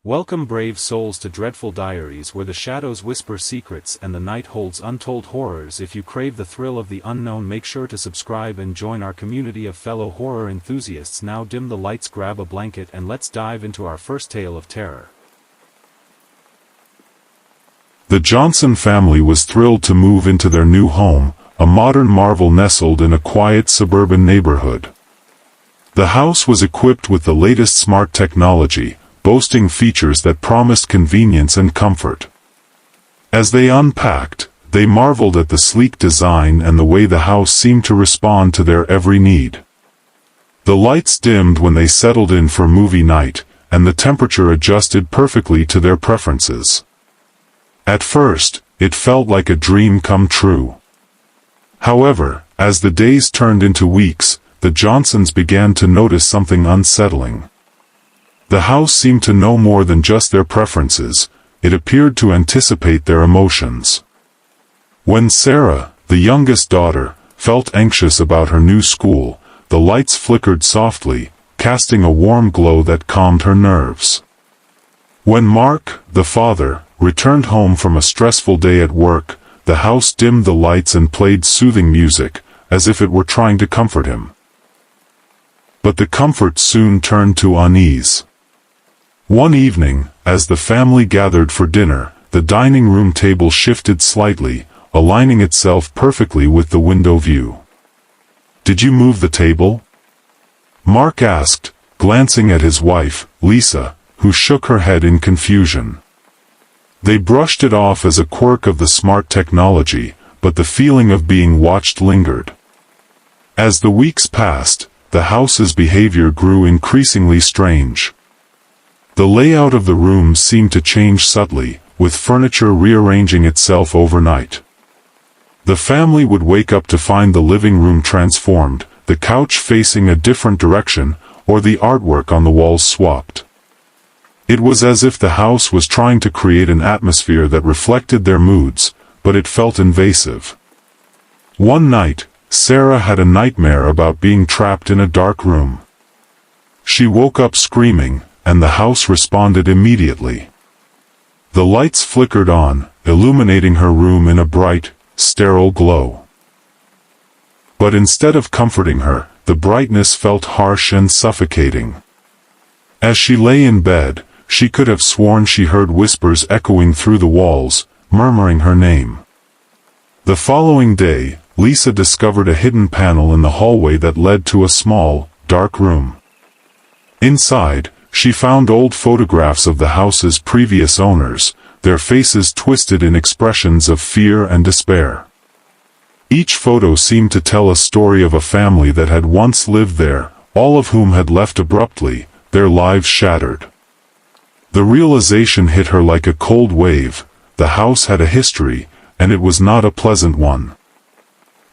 Welcome brave souls to Dreadful Diaries, where the shadows whisper secrets and the night holds untold horrors. If you crave the thrill of the unknown, make sure to subscribe and join our community of fellow horror enthusiasts. Now dim the lights, grab a blanket, and let's dive into our first tale of terror. The Johnson family was thrilled to move into their new home, a modern marvel nestled in a quiet suburban neighborhood. The house was equipped with the latest smart technology, boasting features that promised convenience and comfort. As they unpacked, they marveled at the sleek design and the way the house seemed to respond to their every need. The lights dimmed when they settled in for movie night, and the temperature adjusted perfectly to their preferences. At first, it felt like a dream come true. However, as the days turned into weeks, the Johnsons began to notice something unsettling. The house seemed to know more than just their preferences; it appeared to anticipate their emotions. When Sarah, the youngest daughter, felt anxious about her new school, the lights flickered softly, casting a warm glow that calmed her nerves. When Mark, the father, returned home from a stressful day at work, the house dimmed the lights and played soothing music, as if it were trying to comfort him. But the comfort soon turned to unease. One evening, as the family gathered for dinner, the dining room table shifted slightly, aligning itself perfectly with the window view. "Did you move the table?" Mark asked, glancing at his wife, Lisa, who shook her head in confusion. They brushed it off as a quirk of the smart technology, but the feeling of being watched lingered. As the weeks passed, the house's behavior grew increasingly strange. The layout of the rooms seemed to change subtly, with furniture rearranging itself overnight. The family would wake up to find the living room transformed, the couch facing a different direction, or the artwork on the walls swapped. It was as if the house was trying to create an atmosphere that reflected their moods, but it felt invasive. One night, Sarah had a nightmare about being trapped in a dark room. She woke up screaming, and the house responded immediately. The lights flickered on, illuminating her room in a bright, sterile glow. But instead of comforting her, the brightness felt harsh and suffocating. As she lay in bed, she could have sworn she heard whispers echoing through the walls, murmuring her name. The following day, Lisa discovered a hidden panel in the hallway that led to a small, dark room. Inside, she found old photographs of the house's previous owners, their faces twisted in expressions of fear and despair. Each photo seemed to tell a story of a family that had once lived there, all of whom had left abruptly, their lives shattered. The realization hit her like a cold wave: the house had a history, and it was not a pleasant one.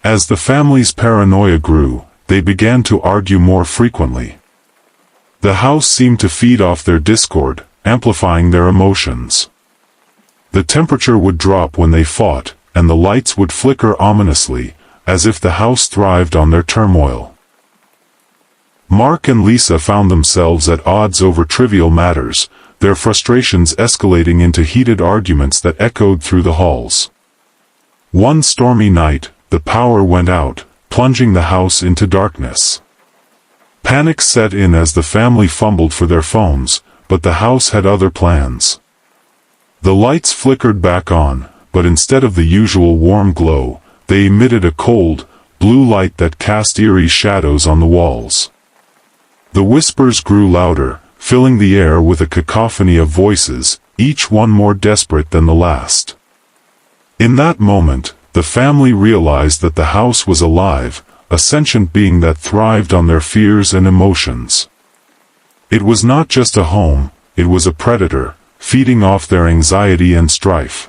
As the family's paranoia grew, they began to argue more frequently. The house seemed to feed off their discord, amplifying their emotions. The temperature would drop when they fought, and the lights would flicker ominously, as if the house thrived on their turmoil. Mark and Lisa found themselves at odds over trivial matters, their frustrations escalating into heated arguments that echoed through the halls. One stormy night, the power went out, plunging the house into darkness. Panic set in as the family fumbled for their phones, but the house had other plans. The lights flickered back on, but instead of the usual warm glow, they emitted a cold, blue light that cast eerie shadows on the walls. The whispers grew louder, filling the air with a cacophony of voices, each one more desperate than the last. In that moment, the family realized that the house was alive, a sentient being that thrived on their fears and emotions. It was not just a home, it was a predator, feeding off their anxiety and strife.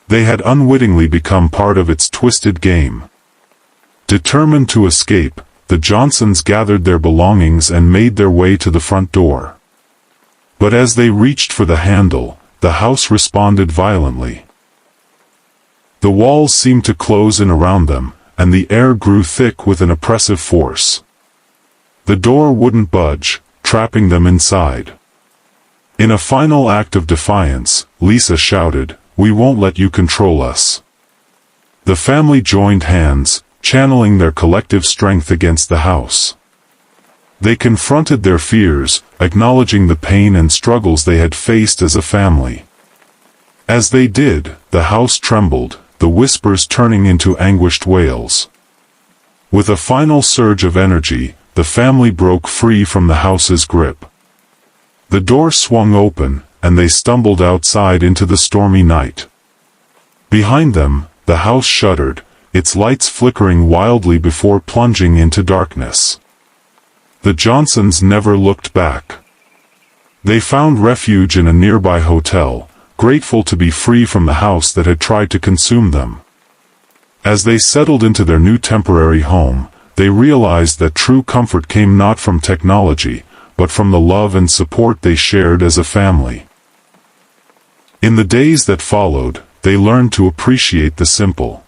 They had unwittingly become part of its twisted game. Determined to escape, the Johnsons gathered their belongings and made their way to the front door. But as they reached for the handle, the house responded violently. The walls seemed to close in around them, and the air grew thick with an oppressive force. The door wouldn't budge, trapping them inside. In a final act of defiance, Lisa shouted, "We won't let you control us." The family joined hands, channeling their collective strength against the house. They confronted their fears, acknowledging the pain and struggles they had faced as a family. As they did, the house trembled, the whispers turning into anguished wails. With a final surge of energy, the family broke free from the house's grip. The door swung open, and they stumbled outside into the stormy night. Behind them, the house shuddered, its lights flickering wildly before plunging into darkness. The Johnsons never looked back. They found refuge in a nearby hotel, grateful to be free from the house that had tried to consume them. As they settled into their new temporary home, they realized that true comfort came not from technology, but from the love and support they shared as a family. In the days that followed, they learned to appreciate the simple.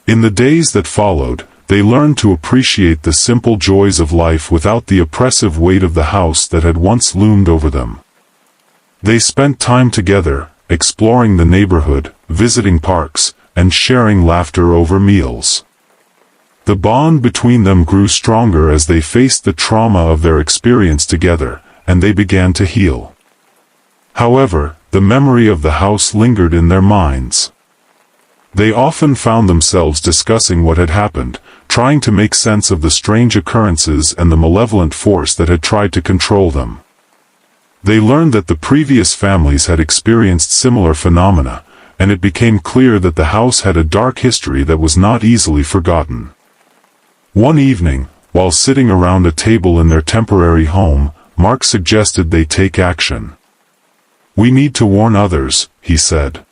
In the days that followed, they learned to appreciate the simple joys of life without the oppressive weight of the house that had once loomed over them. They spent time together, exploring the neighborhood, visiting parks, and sharing laughter over meals. The bond between them grew stronger as they faced the trauma of their experience together, and they began to heal. However, the memory of the house lingered in their minds. They often found themselves discussing what had happened, trying to make sense of the strange occurrences and the malevolent force that had tried to control them. They learned that the previous families had experienced similar phenomena, and it became clear that the house had a dark history that was not easily forgotten. One evening, while sitting around a table in their temporary home, Mark suggested they take action. "We need to warn others," he said.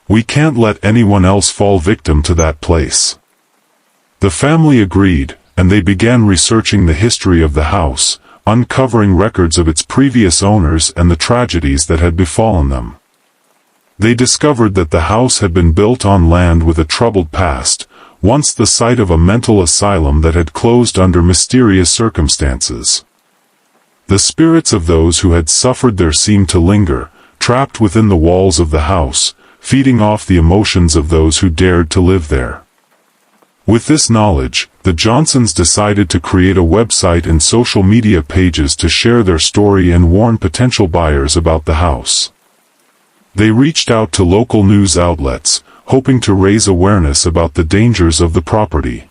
"We can't let anyone else fall victim to that place." The family agreed, and they began researching the history of the house, uncovering records of its previous owners and the tragedies that had befallen them. They discovered that the house had been built on land with a troubled past, once the site of a mental asylum that had closed under mysterious circumstances. The spirits of those who had suffered there seemed to linger, trapped within the walls of the house, feeding off the emotions of those who dared to live there. With this knowledge, the Johnsons decided to create a website and social media pages to share their story and warn potential buyers about the house. They reached out to local news outlets, hoping to raise awareness about the dangers of the property.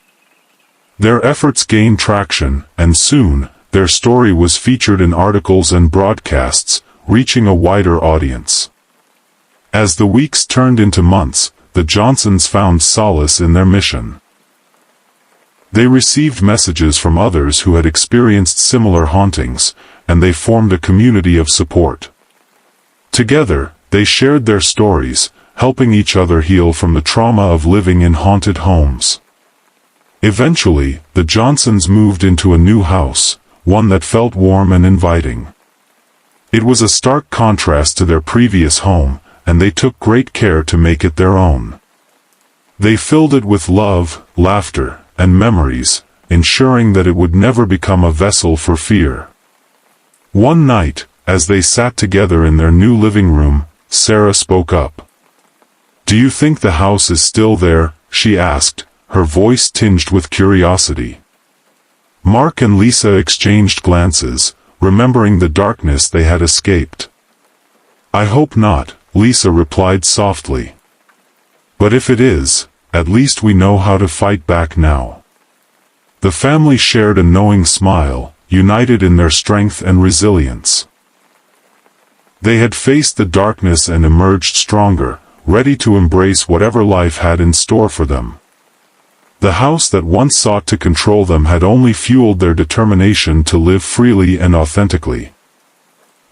Their efforts gained traction, and soon, their story was featured in articles and broadcasts, reaching a wider audience. As the weeks turned into months, the Johnsons found solace in their mission. They received messages from others who had experienced similar hauntings, and they formed a community of support. Together, they shared their stories, helping each other heal from the trauma of living in haunted homes. Eventually, the Johnsons moved into a new house, one that felt warm and inviting. It was a stark contrast to their previous home, and they took great care to make it their own. They filled it with love, laughter, and memories, ensuring that it would never become a vessel for fear. One night, as they sat together in their new living room, Sarah spoke up. "Do you think the house is still there?" she asked, her voice tinged with curiosity. Mark and Lisa exchanged glances, remembering the darkness they had escaped. "I hope not," Lisa replied softly. "But if it is, at least we know how to fight back now." The family shared a knowing smile, united in their strength and resilience. They had faced the darkness and emerged stronger, ready to embrace whatever life had in store for them. The house that once sought to control them had only fueled their determination to live freely and authentically.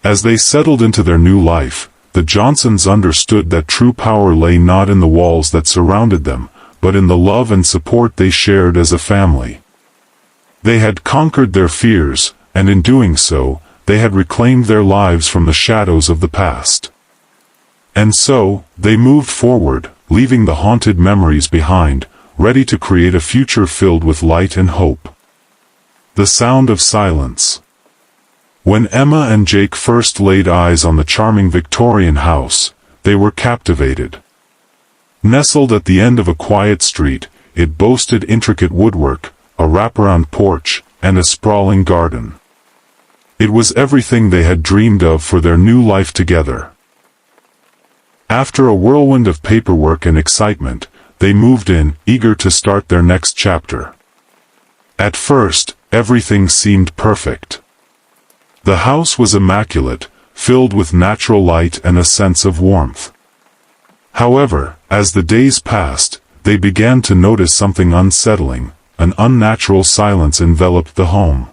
As they settled into their new life, the Johnsons understood that true power lay not in the walls that surrounded them, but in the love and support they shared as a family. They had conquered their fears, and in doing so, they had reclaimed their lives from the shadows of the past. And so, they moved forward, leaving the haunted memories behind, ready to create a future filled with light and hope. The sound of silence. When Emma and Jake first laid eyes on the charming Victorian house, they were captivated. Nestled at the end of a quiet street, it boasted intricate woodwork, a wraparound porch, and a sprawling garden. It was everything they had dreamed of for their new life together. After a whirlwind of paperwork and excitement, they moved in, eager to start their next chapter. At first, everything seemed perfect. The house was immaculate, filled with natural light and a sense of warmth. However, as the days passed, they began to notice something unsettling. An unnatural silence enveloped the home.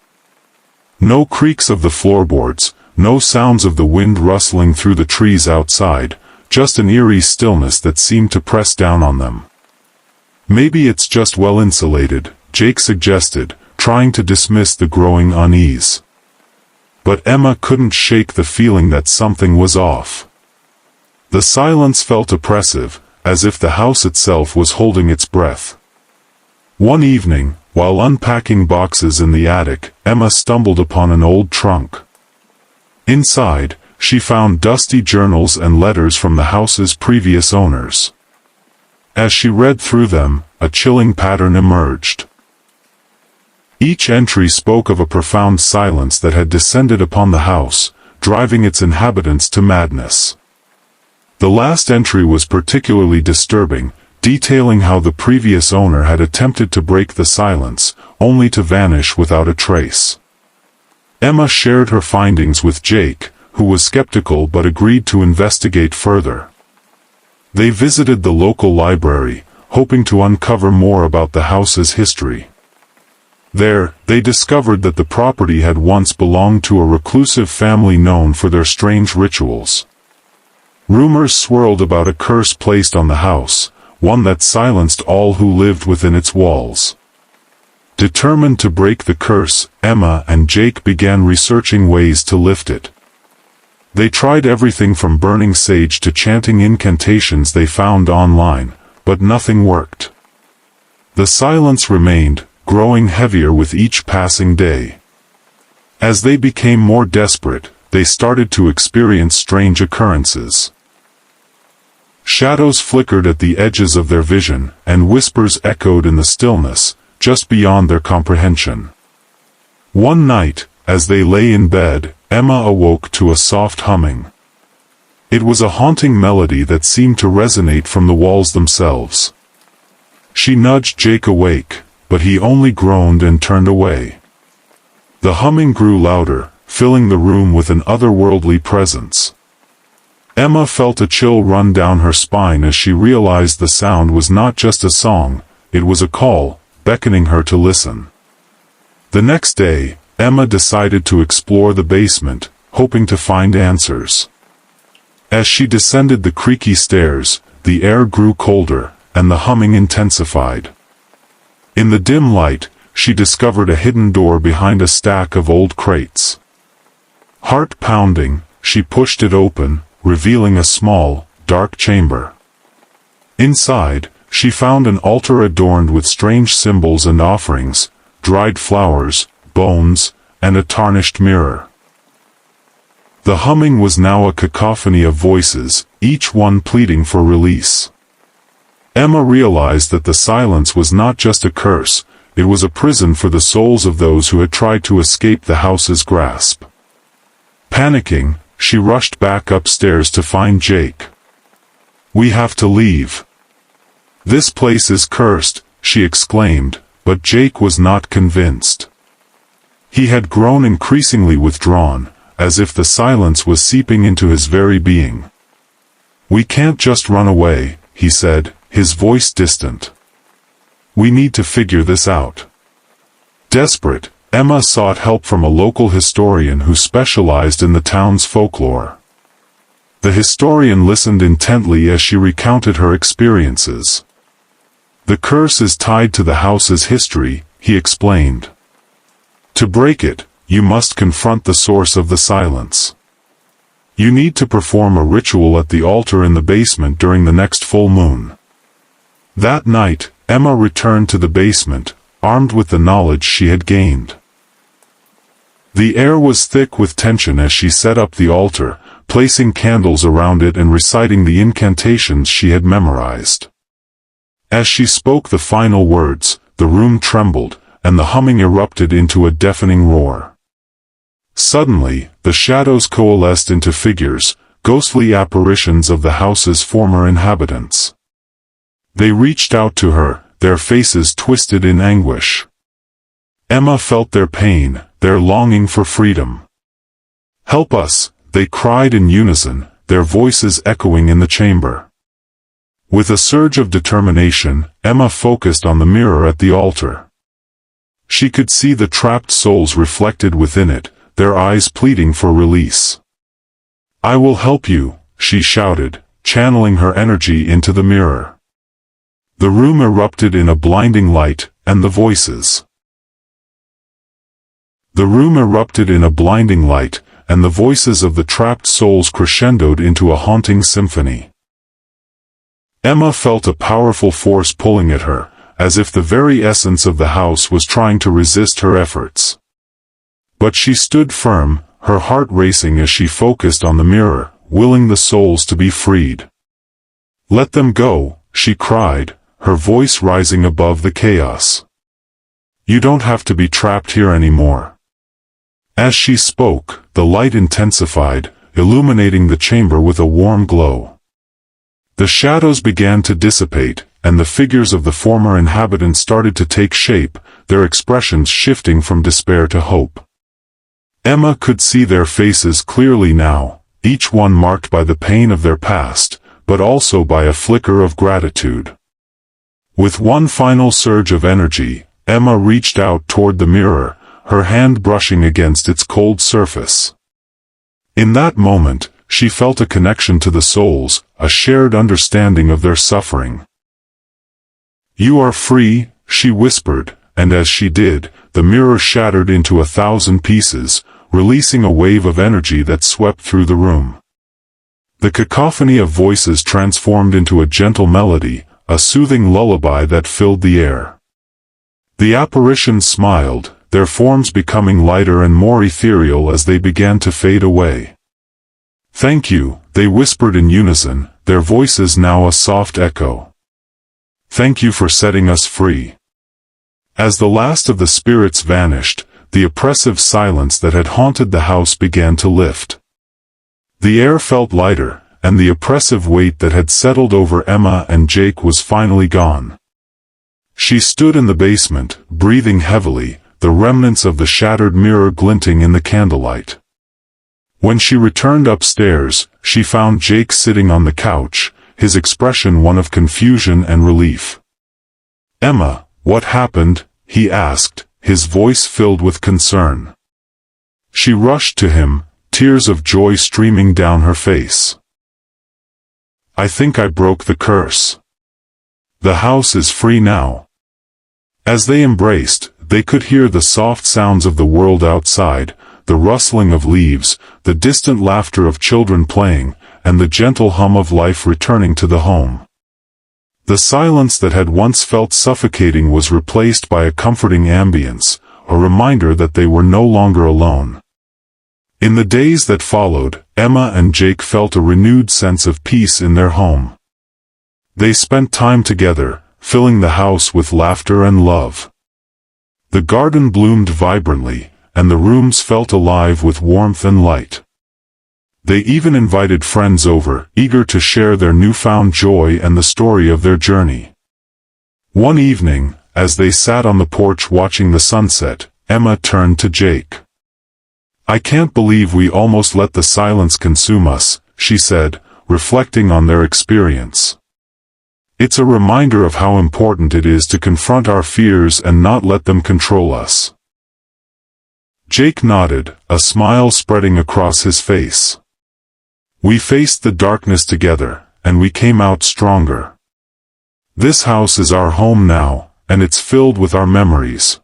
No creaks of the floorboards, no sounds of the wind rustling through the trees outside, just an eerie stillness that seemed to press down on them. "Maybe it's just well insulated," Jake suggested, trying to dismiss the growing unease. But Emma couldn't shake the feeling that something was off. The silence felt oppressive, as if the house itself was holding its breath. One evening, while unpacking boxes in the attic, Emma stumbled upon an old trunk. Inside, she found dusty journals and letters from the house's previous owners. As she read through them, a chilling pattern emerged. Each entry spoke of a profound silence that had descended upon the house, driving its inhabitants to madness. The last entry was particularly disturbing, detailing how the previous owner had attempted to break the silence, only to vanish without a trace. Emma shared her findings with Jake, who was skeptical but agreed to investigate further. They visited the local library, hoping to uncover more about the house's history. There, they discovered that the property had once belonged to a reclusive family known for their strange rituals. Rumors swirled about a curse placed on the house, one that silenced all who lived within its walls. Determined to break the curse, Emma and Jake began researching ways to lift it. They tried everything from burning sage to chanting incantations they found online, but nothing worked. The silence remained, growing heavier with each passing day. As they became more desperate, they started to experience strange occurrences. Shadows flickered at the edges of their vision, and whispers echoed in the stillness, just beyond their comprehension. One night, as they lay in bed, Emma awoke to a soft humming. It was a haunting melody that seemed to resonate from the walls themselves. She nudged Jake awake, but he only groaned and turned away. The humming grew louder, filling the room with an otherworldly presence. Emma felt a chill run down her spine as she realized the sound was not just a song, it was a call, beckoning her to listen. The next day, Emma decided to explore the basement, hoping to find answers. As she descended the creaky stairs, the air grew colder, and the humming intensified. In the dim light, she discovered a hidden door behind a stack of old crates. Heart pounding, she pushed it open, revealing a small, dark chamber. Inside, she found an altar adorned with strange symbols and offerings, dried flowers, bones, and a tarnished mirror. The humming was now a cacophony of voices, each one pleading for release. Emma realized that the silence was not just a curse, it was a prison for the souls of those who had tried to escape the house's grasp. Panicking, she rushed back upstairs to find Jake. "We have to leave. This place is cursed," she exclaimed, but Jake was not convinced. He had grown increasingly withdrawn, as if the silence was seeping into his very being. "We can't just run away," he said, his voice distant. "We need to figure this out." Desperate, Emma sought help from a local historian who specialized in the town's folklore. The historian listened intently as she recounted her experiences. "The curse is tied to the house's history," he explained. "To break it, you must confront the source of the silence. You need to perform a ritual at the altar in the basement during the next full moon." That night, Emma returned to the basement, armed with the knowledge she had gained. The air was thick with tension as she set up the altar, placing candles around it and reciting the incantations she had memorized. As she spoke the final words, the room trembled, and the humming erupted into a deafening roar. Suddenly, the shadows coalesced into figures, ghostly apparitions of the house's former inhabitants. They reached out to her, their faces twisted in anguish. Emma felt their pain, their longing for freedom. "Help us," they cried in unison, their voices echoing in the chamber. With a surge of determination, Emma focused on the mirror at the altar. She could see the trapped souls reflected within it, their eyes pleading for release. "I will help you," she shouted, channeling her energy into the mirror. The room erupted in a blinding light, and the voices. The room erupted in a blinding light, and the voices of the trapped souls crescendoed into a haunting symphony. Emma felt a powerful force pulling at her, as if the very essence of the house was trying to resist her efforts. But she stood firm, her heart racing as she focused on the mirror, willing the souls to be freed. "Let them go," she cried, her voice rising above the chaos. "You don't have to be trapped here anymore." As she spoke, the light intensified, illuminating the chamber with a warm glow. The shadows began to dissipate, and the figures of the former inhabitants started to take shape, their expressions shifting from despair to hope. Emma could see their faces clearly now, each one marked by the pain of their past, but also by a flicker of gratitude. With one final surge of energy, Emma reached out toward the mirror, her hand brushing against its cold surface. In that moment, she felt a connection to the souls, a shared understanding of their suffering. "You are free," she whispered, and as she did, the mirror shattered into 1,000 pieces, releasing a wave of energy that swept through the room. The cacophony of voices transformed into a gentle melody, a soothing lullaby that filled the air. The apparitions smiled, their forms becoming lighter and more ethereal as they began to fade away. "Thank you," they whispered in unison, their voices now a soft echo. "Thank you for setting us free." As the last of the spirits vanished, the oppressive silence that had haunted the house began to lift. The air felt lighter, and the oppressive weight that had settled over Emma and Jake was finally gone. She stood in the basement, breathing heavily, the remnants of the shattered mirror glinting in the candlelight. When she returned upstairs, she found Jake sitting on the couch, his expression one of confusion and relief. "Emma, what happened?" he asked, his voice filled with concern. She rushed to him, tears of joy streaming down her face. "I think I broke the curse. The house is free now." As they embraced, they could hear the soft sounds of the world outside, the rustling of leaves, the distant laughter of children playing, and the gentle hum of life returning to the home. The silence that had once felt suffocating was replaced by a comforting ambience, a reminder that they were no longer alone. In the days that followed, Emma and Jake felt a renewed sense of peace in their home. They spent time together, filling the house with laughter and love. The garden bloomed vibrantly, and the rooms felt alive with warmth and light. They even invited friends over, eager to share their newfound joy and the story of their journey. One evening, as they sat on the porch watching the sunset, Emma turned to Jake. "I can't believe we almost let the silence consume us," she said, reflecting on their experience. "It's a reminder of how important it is to confront our fears and not let them control us." Jake nodded, a smile spreading across his face. "We faced the darkness together, and we came out stronger. This house is our home now, and it's filled with our memories."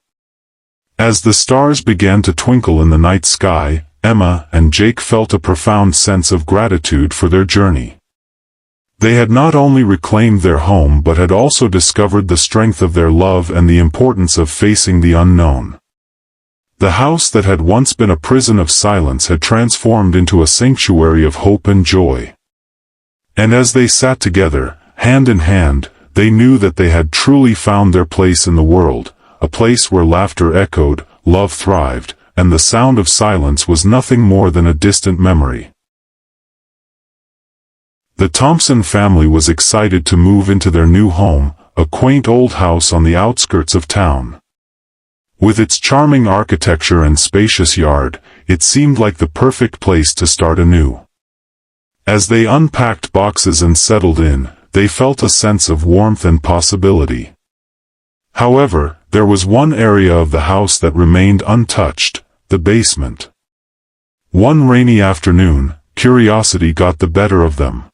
As the stars began to twinkle in the night sky, Emma and Jake felt a profound sense of gratitude for their journey. They had not only reclaimed their home but had also discovered the strength of their love and the importance of facing the unknown. The house that had once been a prison of silence had transformed into a sanctuary of hope and joy. And as they sat together, hand in hand, they knew that they had truly found their place in the world, a place where laughter echoed, love thrived, and the sound of silence was nothing more than a distant memory. The Thompson family was excited to move into their new home, a quaint old house on the outskirts of town. With its charming architecture and spacious yard, it seemed like the perfect place to start anew. As they unpacked boxes and settled in, they felt a sense of warmth and possibility. However, there was one area of the house that remained untouched, the basement. One rainy afternoon, curiosity got the better of them.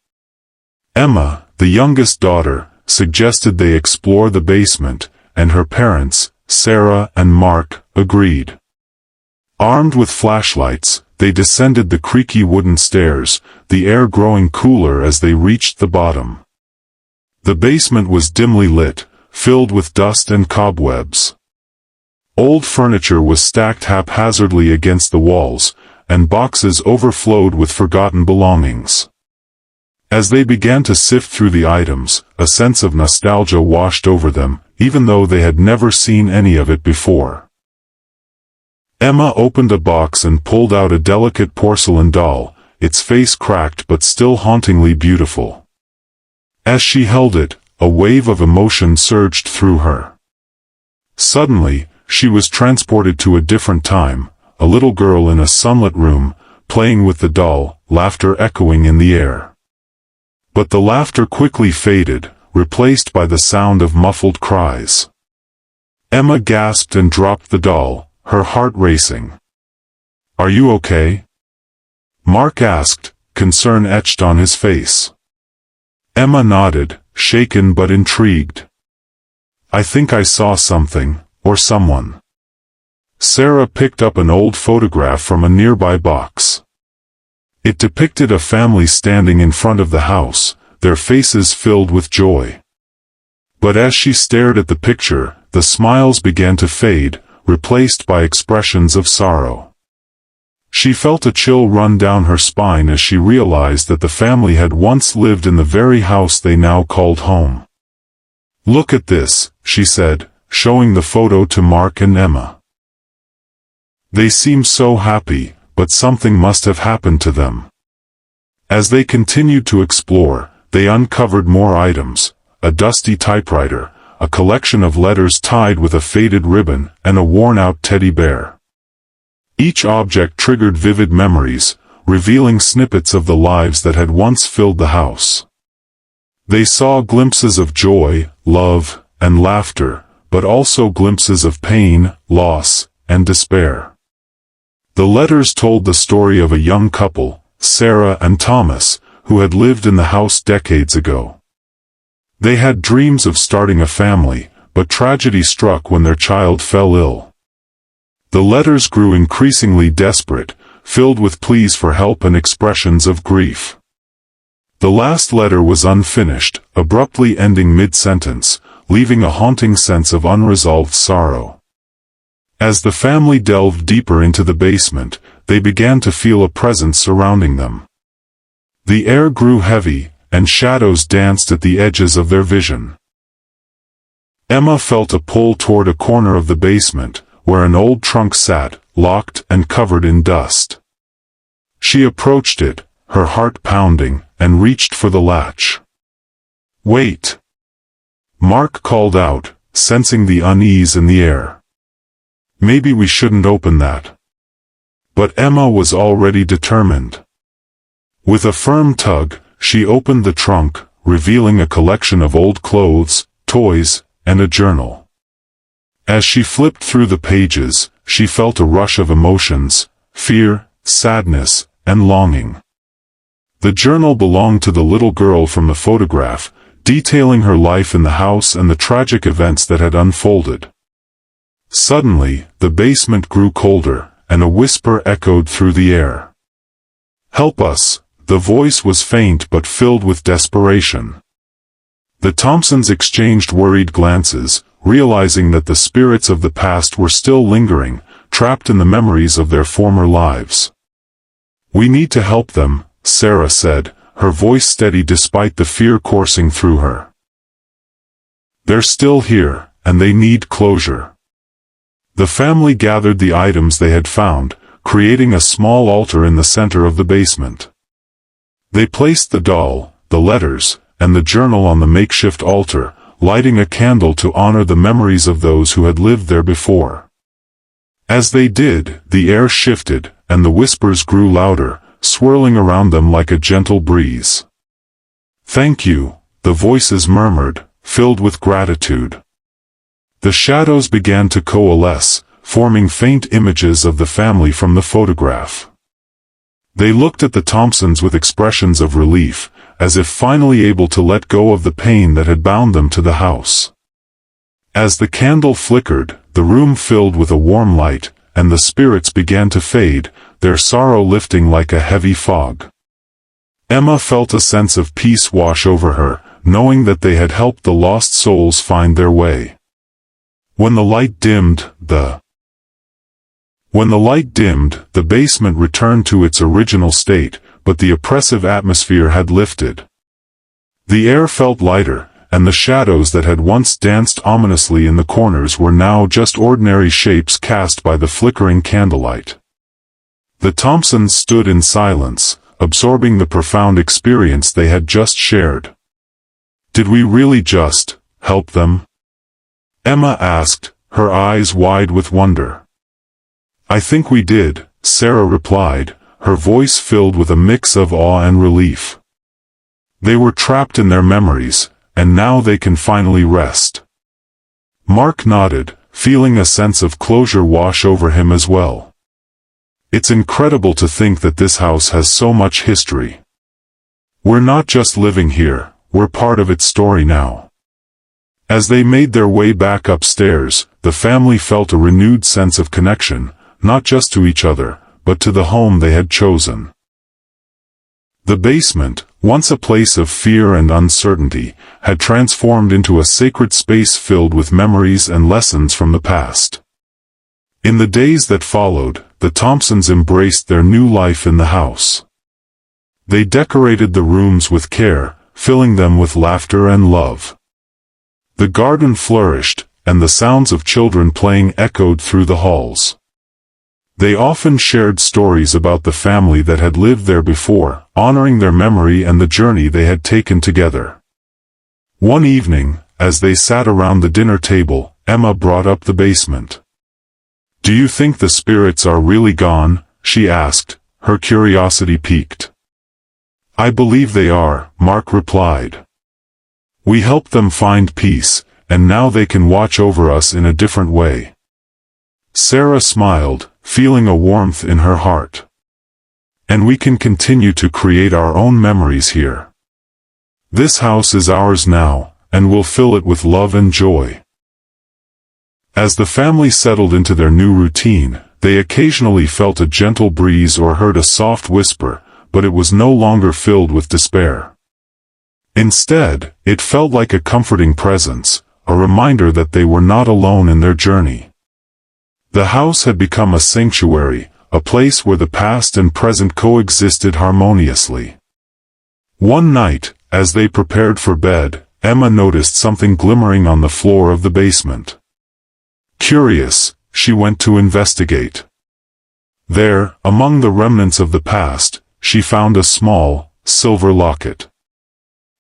Emma, the youngest daughter, suggested they explore the basement, and her parents, Sarah and Mark, agreed. Armed with flashlights, they descended the creaky wooden stairs, the air growing cooler as they reached the bottom. The basement was dimly lit, filled with dust and cobwebs. Old furniture was stacked haphazardly against the walls, and boxes overflowed with forgotten belongings. As they began to sift through the items, a sense of nostalgia washed over them, even though they had never seen any of it before. Emma opened a box and pulled out a delicate porcelain doll, its face cracked but still hauntingly beautiful. As she held it, a wave of emotion surged through her. Suddenly, she was transported to a different time, a little girl in a sunlit room, playing with the doll, laughter echoing in the air. But the laughter quickly faded, replaced by the sound of muffled cries. Emma gasped and dropped the doll, her heart racing. "Are you okay?" Mark asked, concern etched on his face. Emma nodded, shaken but intrigued. "I think I saw something, or someone." Sarah picked up an old photograph from a nearby box. It depicted a family standing in front of the house, their faces filled with joy. But as she stared at the picture, the smiles began to fade, replaced by expressions of sorrow. She felt a chill run down her spine as she realized that the family had once lived in the very house they now called home. "Look at this," she said, showing the photo to Mark and Emma. "They seem so happy, but something must have happened to them." As they continued to explore, they uncovered more items, a dusty typewriter, a collection of letters tied with a faded ribbon, and a worn-out teddy bear. Each object triggered vivid memories, revealing snippets of the lives that had once filled the house. They saw glimpses of joy, love, and laughter, but also glimpses of pain, loss, and despair. The letters told the story of a young couple, Sarah and Thomas, who had lived in the house decades ago. They had dreams of starting a family, but tragedy struck when their child fell ill. The letters grew increasingly desperate, filled with pleas for help and expressions of grief. The last letter was unfinished, abruptly ending mid-sentence, leaving a haunting sense of unresolved sorrow. As the family delved deeper into the basement, they began to feel a presence surrounding them. The air grew heavy, and shadows danced at the edges of their vision. Emma felt a pull toward a corner of the basement, where an old trunk sat, locked and covered in dust. She approached it, her heart pounding, and reached for the latch. "Wait!" Mark called out, sensing the unease in the air. "Maybe we shouldn't open that." But Emma was already determined. With a firm tug, she opened the trunk, revealing a collection of old clothes, toys, and a journal. As she flipped through the pages, she felt a rush of emotions, fear, sadness, and longing. The journal belonged to the little girl from the photograph, detailing her life in the house and the tragic events that had unfolded. Suddenly, the basement grew colder, and a whisper echoed through the air. "Help us!" The voice was faint but filled with desperation. The Thompsons exchanged worried glances, realizing that the spirits of the past were still lingering, trapped in the memories of their former lives. "We need to help them," Sarah said, her voice steady despite the fear coursing through her. "They're still here, and they need closure." The family gathered the items they had found, creating a small altar in the center of the basement. They placed the doll, the letters, and the journal on the makeshift altar, lighting a candle to honor the memories of those who had lived there before. As they did, the air shifted, and the whispers grew louder, swirling around them like a gentle breeze. "Thank you," the voices murmured, filled with gratitude. The shadows began to coalesce, forming faint images of the family from the photograph. They looked at the Thompsons with expressions of relief, as if finally able to let go of the pain that had bound them to the house. As the candle flickered, the room filled with a warm light, and the spirits began to fade, their sorrow lifting like a heavy fog. Emma felt a sense of peace wash over her, knowing that they had helped the lost souls find their way. When the light dimmed, the basement returned to its original state, but the oppressive atmosphere had lifted. The air felt lighter, and the shadows that had once danced ominously in the corners were now just ordinary shapes cast by the flickering candlelight. The Thompsons stood in silence, absorbing the profound experience they had just shared. "Did we really just help them?" Emma asked, her eyes wide with wonder. "I think we did," Sarah replied, her voice filled with a mix of awe and relief. "They were trapped in their memories, and now they can finally rest." Mark nodded, feeling a sense of closure wash over him as well. "It's incredible to think that this house has so much history. We're not just living here, we're part of its story now." As they made their way back upstairs, the family felt a renewed sense of connection, not just to each other, but to the home they had chosen. The basement, once a place of fear and uncertainty, had transformed into a sacred space filled with memories and lessons from the past. In the days that followed, the Thompsons embraced their new life in the house. They decorated the rooms with care, filling them with laughter and love. The garden flourished, and the sounds of children playing echoed through the halls. They often shared stories about the family that had lived there before, honoring their memory and the journey they had taken together. One evening, as they sat around the dinner table, Emma brought up the basement. "Do you think the spirits are really gone?" she asked, her curiosity piqued. "I believe they are," Mark replied. "We helped them find peace, and now they can watch over us in a different way." Sarah smiled, feeling a warmth in her heart. "And we can continue to create our own memories here. This house is ours now, and we'll fill it with love and joy." As the family settled into their new routine, they occasionally felt a gentle breeze or heard a soft whisper, but it was no longer filled with despair. Instead, it felt like a comforting presence, a reminder that they were not alone in their journey. The house had become a sanctuary, a place where the past and present coexisted harmoniously. One night, as they prepared for bed, Emma noticed something glimmering on the floor of the basement. Curious, she went to investigate. There, among the remnants of the past, she found a small, silver locket.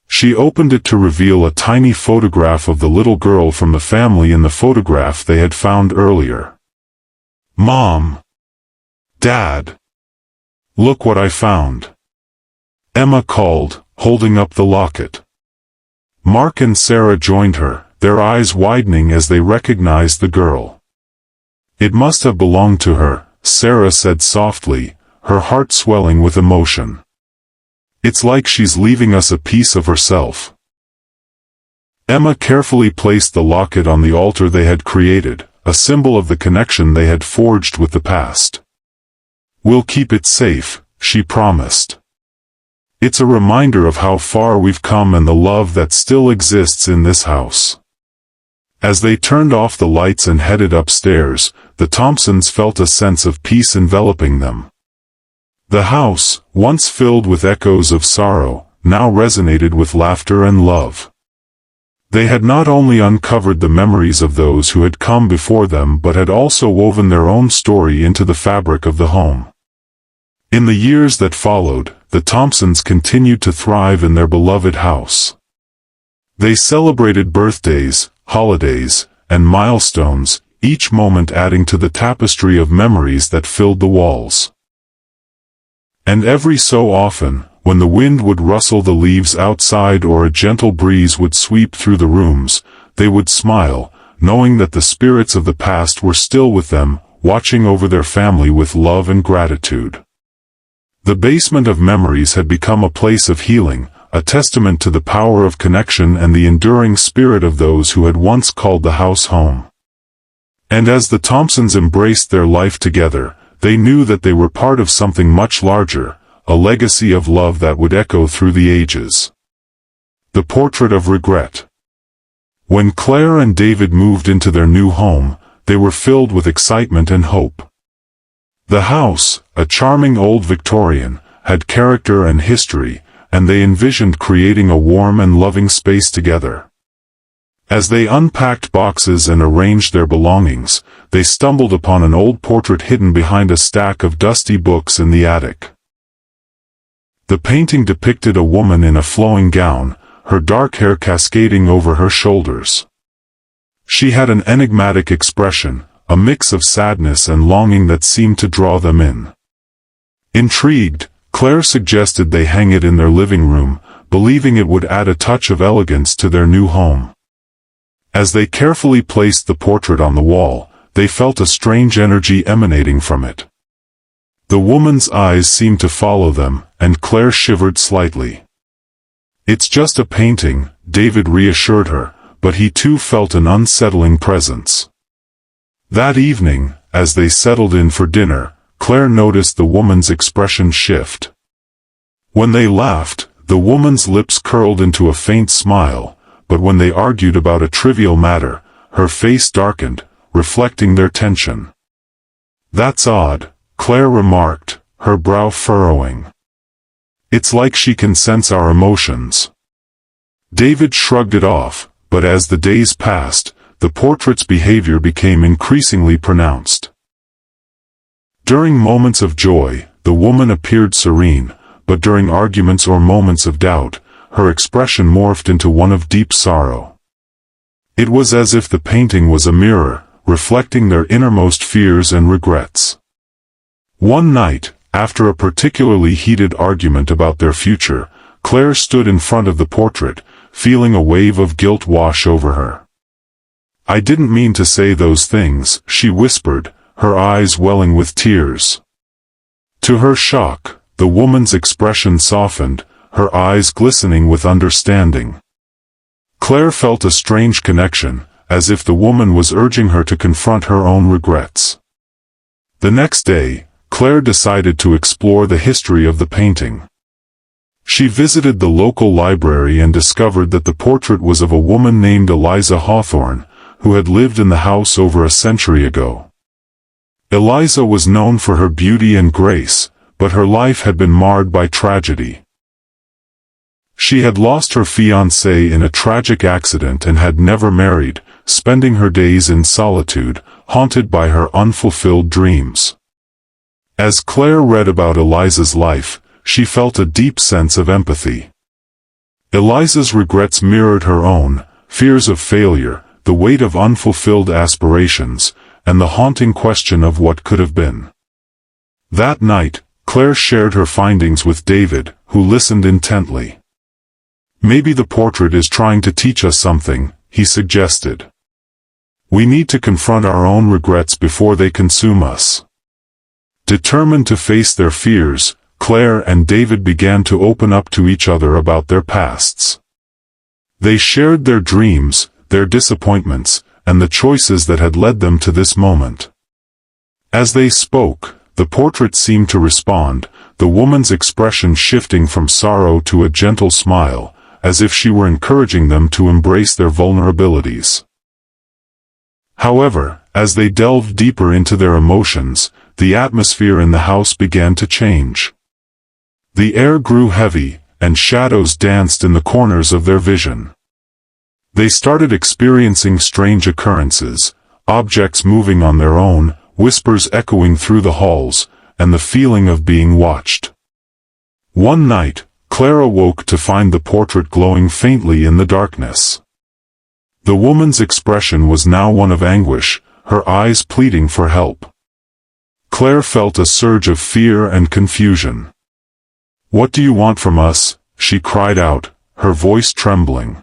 She opened it to reveal a tiny photograph of the little girl from the family in the photograph they had found earlier. "Mom! Dad! Look what I found!" Emma called, holding up the locket. Mark and Sarah joined her, their eyes widening as they recognized the girl. "It must have belonged to her," Sarah said softly, her heart swelling with emotion. "It's like she's leaving us a piece of herself." Emma carefully placed the locket on the altar they had created, a symbol of the connection they had forged with the past. "We'll keep it safe," she promised. "It's a reminder of how far we've come and the love that still exists in this house." As they turned off the lights and headed upstairs, the Thompsons felt a sense of peace enveloping them. The house, once filled with echoes of sorrow, now resonated with laughter and love. They had not only uncovered the memories of those who had come before them but had also woven their own story into the fabric of the home. In the years that followed, the Thompsons continued to thrive in their beloved house. They celebrated birthdays, holidays, and milestones, each moment adding to the tapestry of memories that filled the walls. And every so often, when the wind would rustle the leaves outside or a gentle breeze would sweep through the rooms, they would smile, knowing that the spirits of the past were still with them, watching over their family with love and gratitude. The basement of memories had become a place of healing, a testament to the power of connection and the enduring spirit of those who had once called the house home. And as the Thompsons embraced their life together, they knew that they were part of something much larger, a legacy of love that would echo through the ages. The Portrait of Regret. When Claire and David moved into their new home, they were filled with excitement and hope. The house, a charming old Victorian, had character and history, and they envisioned creating a warm and loving space together. As they unpacked boxes and arranged their belongings, they stumbled upon an old portrait hidden behind a stack of dusty books in the attic. The painting depicted a woman in a flowing gown, her dark hair cascading over her shoulders. She had an enigmatic expression, a mix of sadness and longing that seemed to draw them in. Intrigued, Claire suggested they hang it in their living room, believing it would add a touch of elegance to their new home. As they carefully placed the portrait on the wall, they felt a strange energy emanating from it. The woman's eyes seemed to follow them, and Claire shivered slightly. "It's just a painting," David reassured her, but he too felt an unsettling presence. That evening, as they settled in for dinner, Claire noticed the woman's expression shift. When they laughed, the woman's lips curled into a faint smile, but when they argued about a trivial matter, her face darkened, reflecting their tension. "That's odd," Claire remarked, her brow furrowing. "It's like she can sense our emotions." David shrugged it off, but as the days passed, the portrait's behavior became increasingly pronounced. During moments of joy, the woman appeared serene, but during arguments or moments of doubt, her expression morphed into one of deep sorrow. It was as if the painting was a mirror, reflecting their innermost fears and regrets. One night, after a particularly heated argument about their future, Claire stood in front of the portrait, feeling a wave of guilt wash over her. "I didn't mean to say those things," she whispered, her eyes welling with tears. To her shock, the woman's expression softened, her eyes glistening with understanding. Claire felt a strange connection, as if the woman was urging her to confront her own regrets. The next day, Claire decided to explore the history of the painting. She visited the local library and discovered that the portrait was of a woman named Eliza Hawthorne, who had lived in the house over a century ago. Eliza was known for her beauty and grace, but her life had been marred by tragedy. She had lost her fiancé in a tragic accident and had never married, spending her days in solitude, haunted by her unfulfilled dreams. As Claire read about Eliza's life, she felt a deep sense of empathy. Eliza's regrets mirrored her own, fears of failure, the weight of unfulfilled aspirations, and the haunting question of what could have been. That night, Claire shared her findings with David, who listened intently. "Maybe the portrait is trying to teach us something," he suggested. "We need to confront our own regrets before they consume us." Determined to face their fears, Claire and David began to open up to each other about their pasts. They shared their dreams, their disappointments, and the choices that had led them to this moment. As they spoke, the portrait seemed to respond, the woman's expression shifting from sorrow to a gentle smile, as if she were encouraging them to embrace their vulnerabilities. However, as they delved deeper into their emotions, the atmosphere in the house began to change. The air grew heavy, and shadows danced in the corners of their vision. They started experiencing strange occurrences, objects moving on their own, whispers echoing through the halls, and the feeling of being watched. One night, Claire awoke to find the portrait glowing faintly in the darkness. The woman's expression was now one of anguish, her eyes pleading for help. Claire felt a surge of fear and confusion. "What do you want from us?" she cried out, her voice trembling.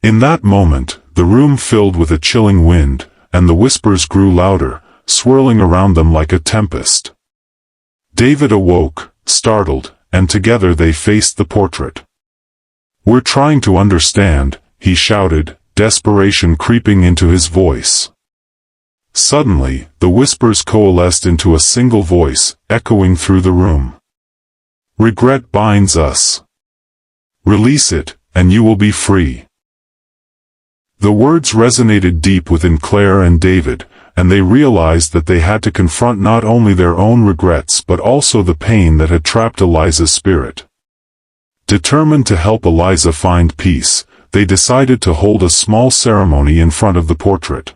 In that moment, the room filled with a chilling wind, and the whispers grew louder, swirling around them like a tempest. David awoke, startled, and together they faced the portrait. "We're trying to understand," he shouted, desperation creeping into his voice. Suddenly, the whispers coalesced into a single voice, echoing through the room. "Regret binds us. Release it, and you will be free." The words resonated deep within Claire and David, and they realized that they had to confront not only their own regrets but also the pain that had trapped Eliza's spirit. Determined to help Eliza find peace, they decided to hold a small ceremony in front of the portrait.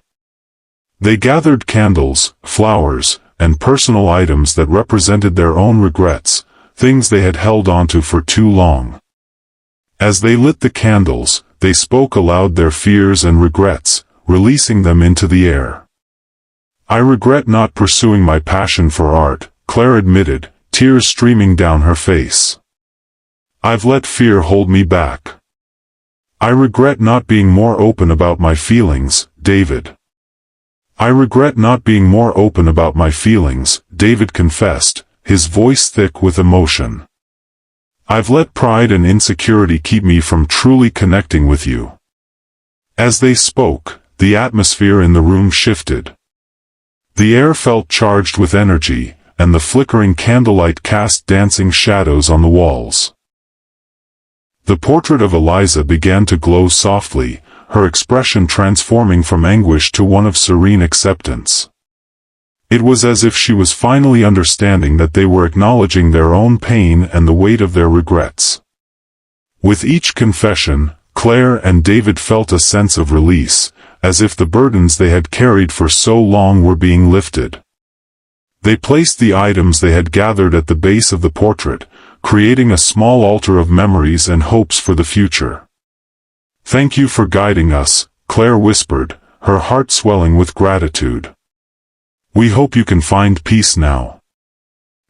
They gathered candles, flowers, and personal items that represented their own regrets, things they had held onto for too long. As they lit the candles, they spoke aloud their fears and regrets, releasing them into the air. "I regret not pursuing my passion for art," Claire admitted, tears streaming down her face. "I've let fear hold me back. I regret not being more open about my feelings, David." "I regret not being more open about my feelings," David confessed, his voice thick with emotion. "I've let pride and insecurity keep me from truly connecting with you." As they spoke, the atmosphere in the room shifted. The air felt charged with energy, and the flickering candlelight cast dancing shadows on the walls. The portrait of Eliza began to glow softly, her expression transforming from anguish to one of serene acceptance. It was as if she was finally understanding that they were acknowledging their own pain and the weight of their regrets. With each confession, Claire and David felt a sense of release, as if the burdens they had carried for so long were being lifted. They placed the items they had gathered at the base of the portrait, creating a small altar of memories and hopes for the future. "Thank you for guiding us," Claire whispered, her heart swelling with gratitude. "We hope you can find peace now."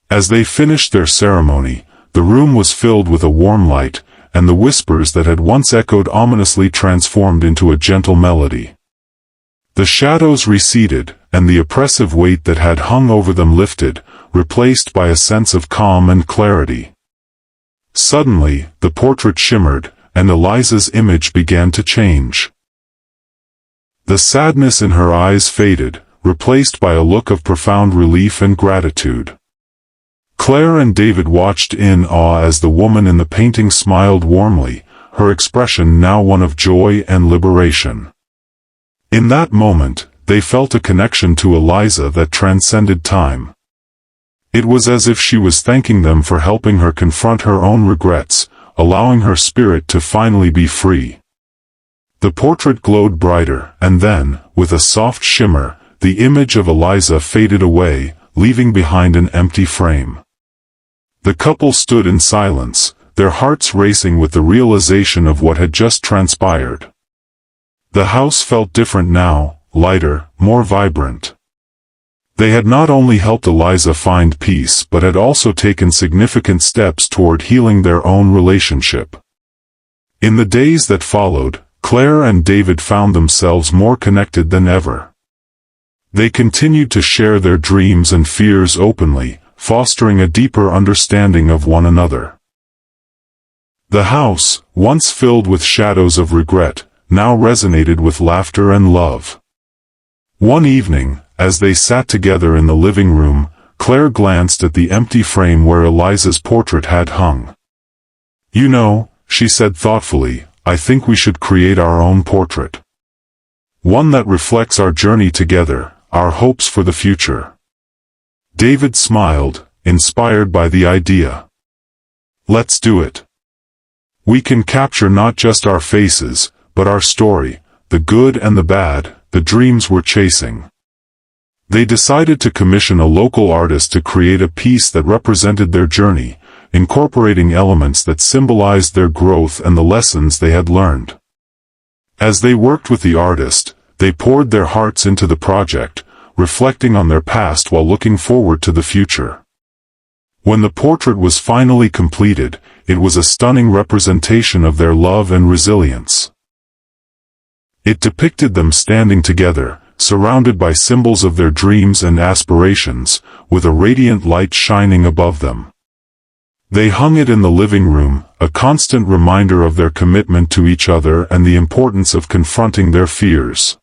As they finished their ceremony, the room was filled with a warm light, and the whispers that had once echoed ominously transformed into a gentle melody. The shadows receded, and the oppressive weight that had hung over them lifted, replaced by a sense of calm and clarity. Suddenly, the portrait shimmered, and Eliza's image began to change. The sadness in her eyes faded, replaced by a look of profound relief and gratitude. Claire and David watched in awe as the woman in the painting smiled warmly, her expression now one of joy and liberation. In that moment, they felt a connection to Eliza that transcended time. It was as if she was thanking them for helping her confront her own regrets, allowing her spirit to finally be free. The portrait glowed brighter, and then, with a soft shimmer, the image of Eliza faded away, leaving behind an empty frame. The couple stood in silence, their hearts racing with the realization of what had just transpired. The house felt different now, lighter, more vibrant. They had not only helped Eliza find peace but had also taken significant steps toward healing their own relationship. In the days that followed, Claire and David found themselves more connected than ever. They continued to share their dreams and fears openly, fostering a deeper understanding of one another. The house, once filled with shadows of regret, now resonated with laughter and love. One evening, as they sat together in the living room, Claire glanced at the empty frame where Eliza's portrait had hung. "You know," she said thoughtfully, "I think we should create our own portrait. one that reflects our journey together, our hopes for the future." David smiled, inspired by the idea. "Let's do it. We can capture not just our faces, but our story, the good and the bad, the dreams we're chasing." They decided to commission a local artist to create a piece that represented their journey, incorporating elements that symbolized their growth and the lessons they had learned. As they worked with the artist, they poured their hearts into the project, reflecting on their past while looking forward to the future. When the portrait was finally completed, it was a stunning representation of their love and resilience. It depicted them standing together, surrounded by symbols of their dreams and aspirations, with a radiant light shining above them. They hung it in the living room, a constant reminder of their commitment to each other and the importance of confronting their fears.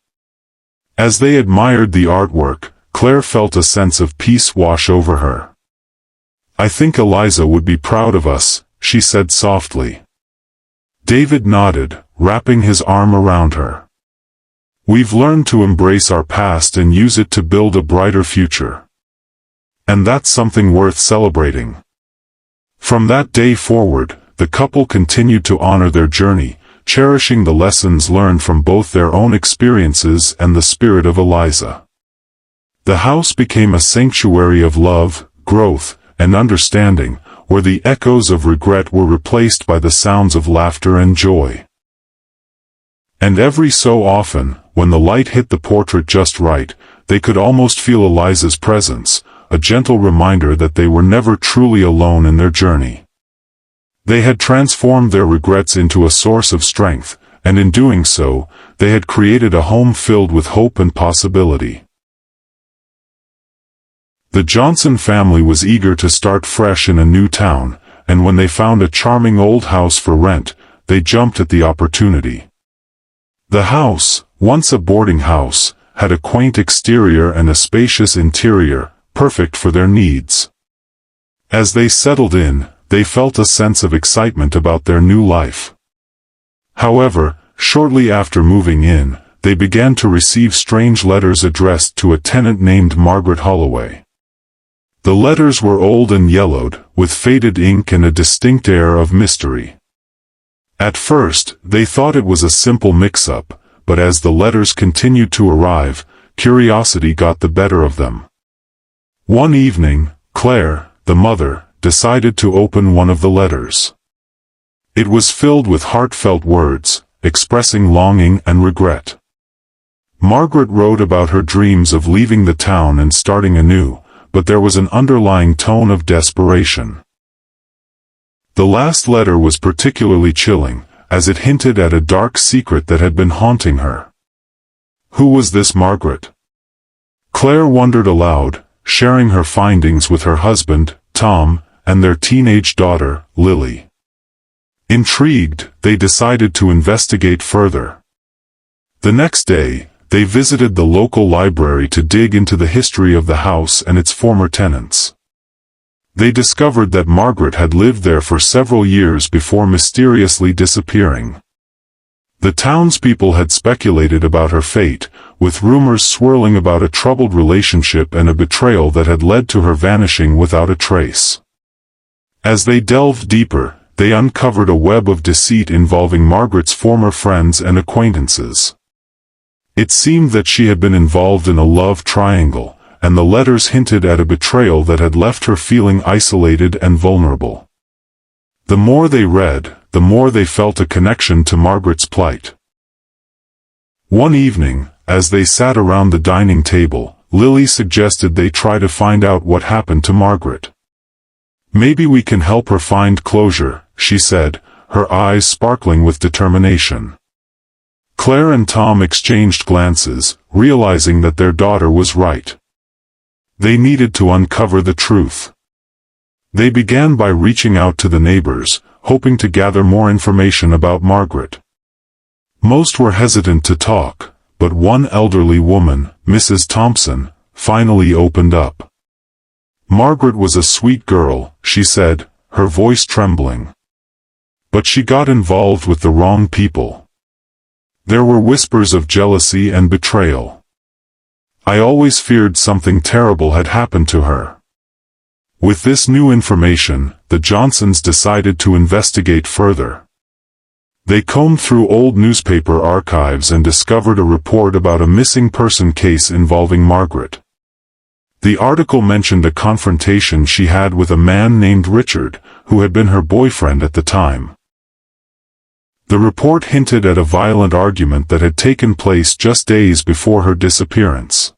As they admired the artwork, Claire felt a sense of peace wash over her. "I think Eliza would be proud of us," she said softly. David nodded, wrapping his arm around her. "We've learned to embrace our past and use it to build a brighter future. And that's something worth celebrating." From that day forward, the couple continued to honor their journey, cherishing the lessons learned from both their own experiences and the spirit of Eliza. The house became a sanctuary of love, growth, and understanding, where the echoes of regret were replaced by the sounds of laughter and joy. And every so often, when the light hit the portrait just right, they could almost feel Eliza's presence, a gentle reminder that they were never truly alone in their journey. They had transformed their regrets into a source of strength, and in doing so, they had created a home filled with hope and possibility. The Johnson family was eager to start fresh in a new town, and when they found a charming old house for rent, they jumped at the opportunity. The house, once a boarding house, had a quaint exterior and a spacious interior, perfect for their needs. As they settled in, they felt a sense of excitement about their new life. However, shortly after moving in, they began to receive strange letters addressed to a tenant named Margaret Holloway. The letters were old and yellowed, with faded ink and a distinct air of mystery. At first, they thought it was a simple mix-up, but as the letters continued to arrive, curiosity got the better of them. One evening, Claire, the mother, decided to open one of the letters. It was filled with heartfelt words, expressing longing and regret. Margaret wrote about her dreams of leaving the town and starting anew, but there was an underlying tone of desperation. The last letter was particularly chilling, as it hinted at a dark secret that had been haunting her. Who was this Margaret? Claire wondered aloud, sharing her findings with her husband, Tom, and their teenage daughter, Lily. Intrigued, they decided to investigate further. The next day, they visited the local library to dig into the history of the house and its former tenants. They discovered that Margaret had lived there for several years before mysteriously disappearing. The townspeople had speculated about her fate, with rumors swirling about a troubled relationship and a betrayal that had led to her vanishing without a trace. As they delved deeper, they uncovered a web of deceit involving Margaret's former friends and acquaintances. It seemed that she had been involved in a love triangle, and the letters hinted at a betrayal that had left her feeling isolated and vulnerable. The more they read, the more they felt a connection to Margaret's plight. One evening, as they sat around the dining table, Lily suggested they try to find out what happened to Margaret. "Maybe we can help her find closure," she said, her eyes sparkling with determination. Claire and Tom exchanged glances, realizing that their daughter was right. They needed to uncover the truth. They began by reaching out to the neighbors, hoping to gather more information about Margaret. Most were hesitant to talk, but one elderly woman, Mrs. Thompson, finally opened up. Margaret was a sweet girl, she said, her voice trembling. But she got involved with the wrong people. There were whispers of jealousy and betrayal. I always feared something terrible had happened to her. With this new information, the Johnsons decided to investigate further. They combed through old newspaper archives and discovered a report about a missing person case involving Margaret. The article mentioned a confrontation she had with a man named Richard, who had been her boyfriend at the time. The report hinted at a violent argument that had taken place just days before her disappearance.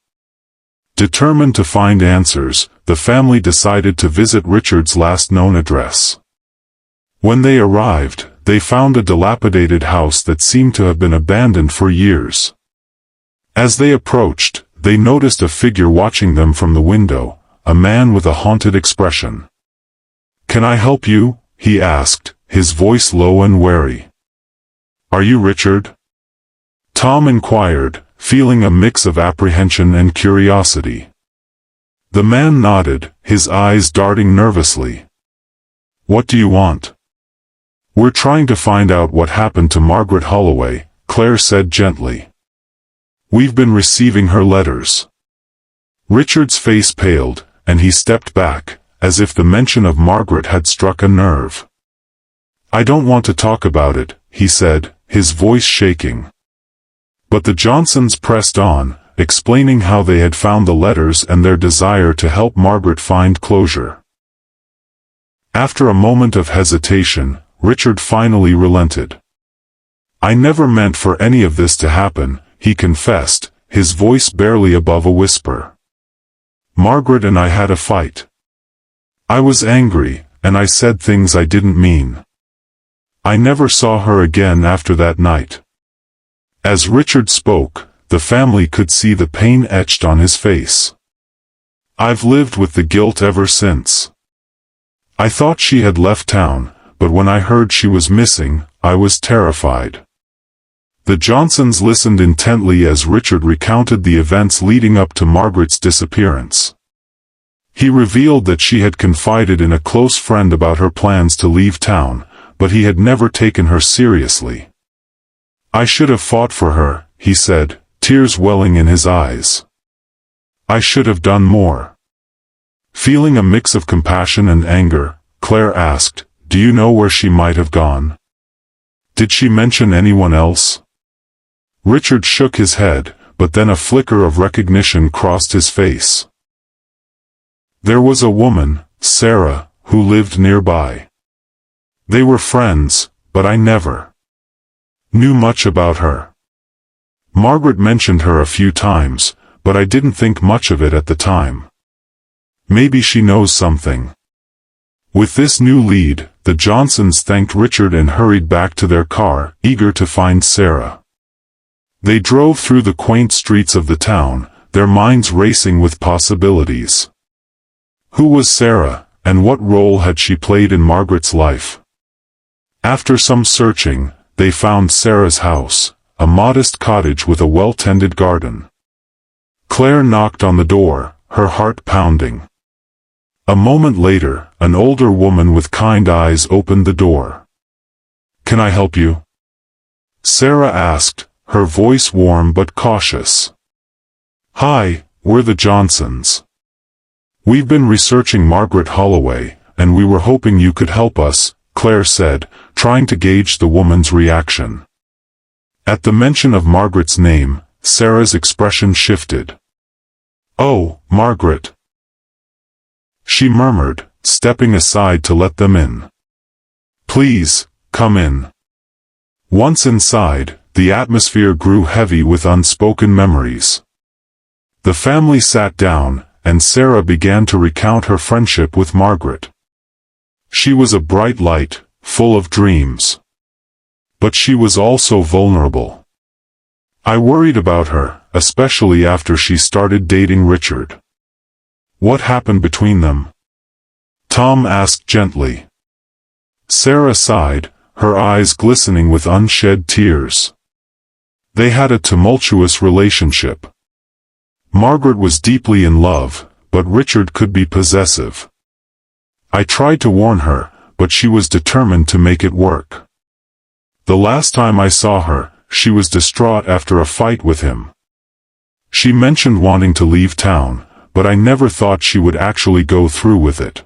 Determined to find answers, the family decided to visit Richard's last known address. When they arrived, they found a dilapidated house that seemed to have been abandoned for years. As they approached, they noticed a figure watching them from the window, a man with a haunted expression. "Can I help you?" he asked, his voice low and wary. "Are you Richard?" Tom inquired, feeling a mix of apprehension and curiosity. The man nodded, his eyes darting nervously. "What do you want?" "We're trying to find out what happened to Margaret Holloway," Claire said gently. "We've been receiving her letters." Richard's face paled, and he stepped back, as if the mention of Margaret had struck a nerve. "I don't want to talk about it," he said, his voice shaking. But the Johnsons pressed on, explaining how they had found the letters and their desire to help Margaret find closure. After a moment of hesitation, Richard finally relented. "I never meant for any of this to happen," he confessed, his voice barely above a whisper. "Margaret and I had a fight. I was angry, and I said things I didn't mean. I never saw her again after that night." As Richard spoke, the family could see the pain etched on his face. "I've lived with the guilt ever since. I thought she had left town, but when I heard she was missing, I was terrified." The Johnsons listened intently as Richard recounted the events leading up to Margaret's disappearance. He revealed that she had confided in a close friend about her plans to leave town, but he had never taken her seriously. "I should have fought for her," he said, tears welling in his eyes. "I should have done more." Feeling a mix of compassion and anger, Claire asked, "Do you know where she might have gone? Did she mention anyone else?" Richard shook his head, but then a flicker of recognition crossed his face. "There was a woman, Sarah, who lived nearby. They were friends, but I never knew much about her. Margaret mentioned her a few times, but I didn't think much of it at the time. Maybe she knows something." With this new lead, the Johnsons thanked Richard and hurried back to their car, eager to find Sarah. They drove through the quaint streets of the town, their minds racing with possibilities. Who was Sarah, and what role had she played in Margaret's life? After some searching, they found Sarah's house, a modest cottage with a well-tended garden. Claire knocked on the door, her heart pounding. A moment later, an older woman with kind eyes opened the door. "Can I help you?" Sarah asked, her voice warm but cautious. "Hi, we're the Johnsons. We've been researching Margaret Holloway, and we were hoping you could help us," Claire said, trying to gauge the woman's reaction. At the mention of Margaret's name, Sarah's expression shifted. "Oh, Margaret," she murmured, stepping aside to let them in. "Please, come in." Once inside, the atmosphere grew heavy with unspoken memories. The family sat down, and Sarah began to recount her friendship with Margaret. She was a bright light, full of dreams. But she was also vulnerable. "I worried about her, especially after she started dating Richard." "What happened between them?" Tom asked gently. Sarah sighed, her eyes glistening with unshed tears. They had a tumultuous relationship. Margaret was deeply in love, but Richard could be possessive. "I tried to warn her, but she was determined to make it work. The last time I saw her, she was distraught after a fight with him. She mentioned wanting to leave town, but I never thought she would actually go through with it.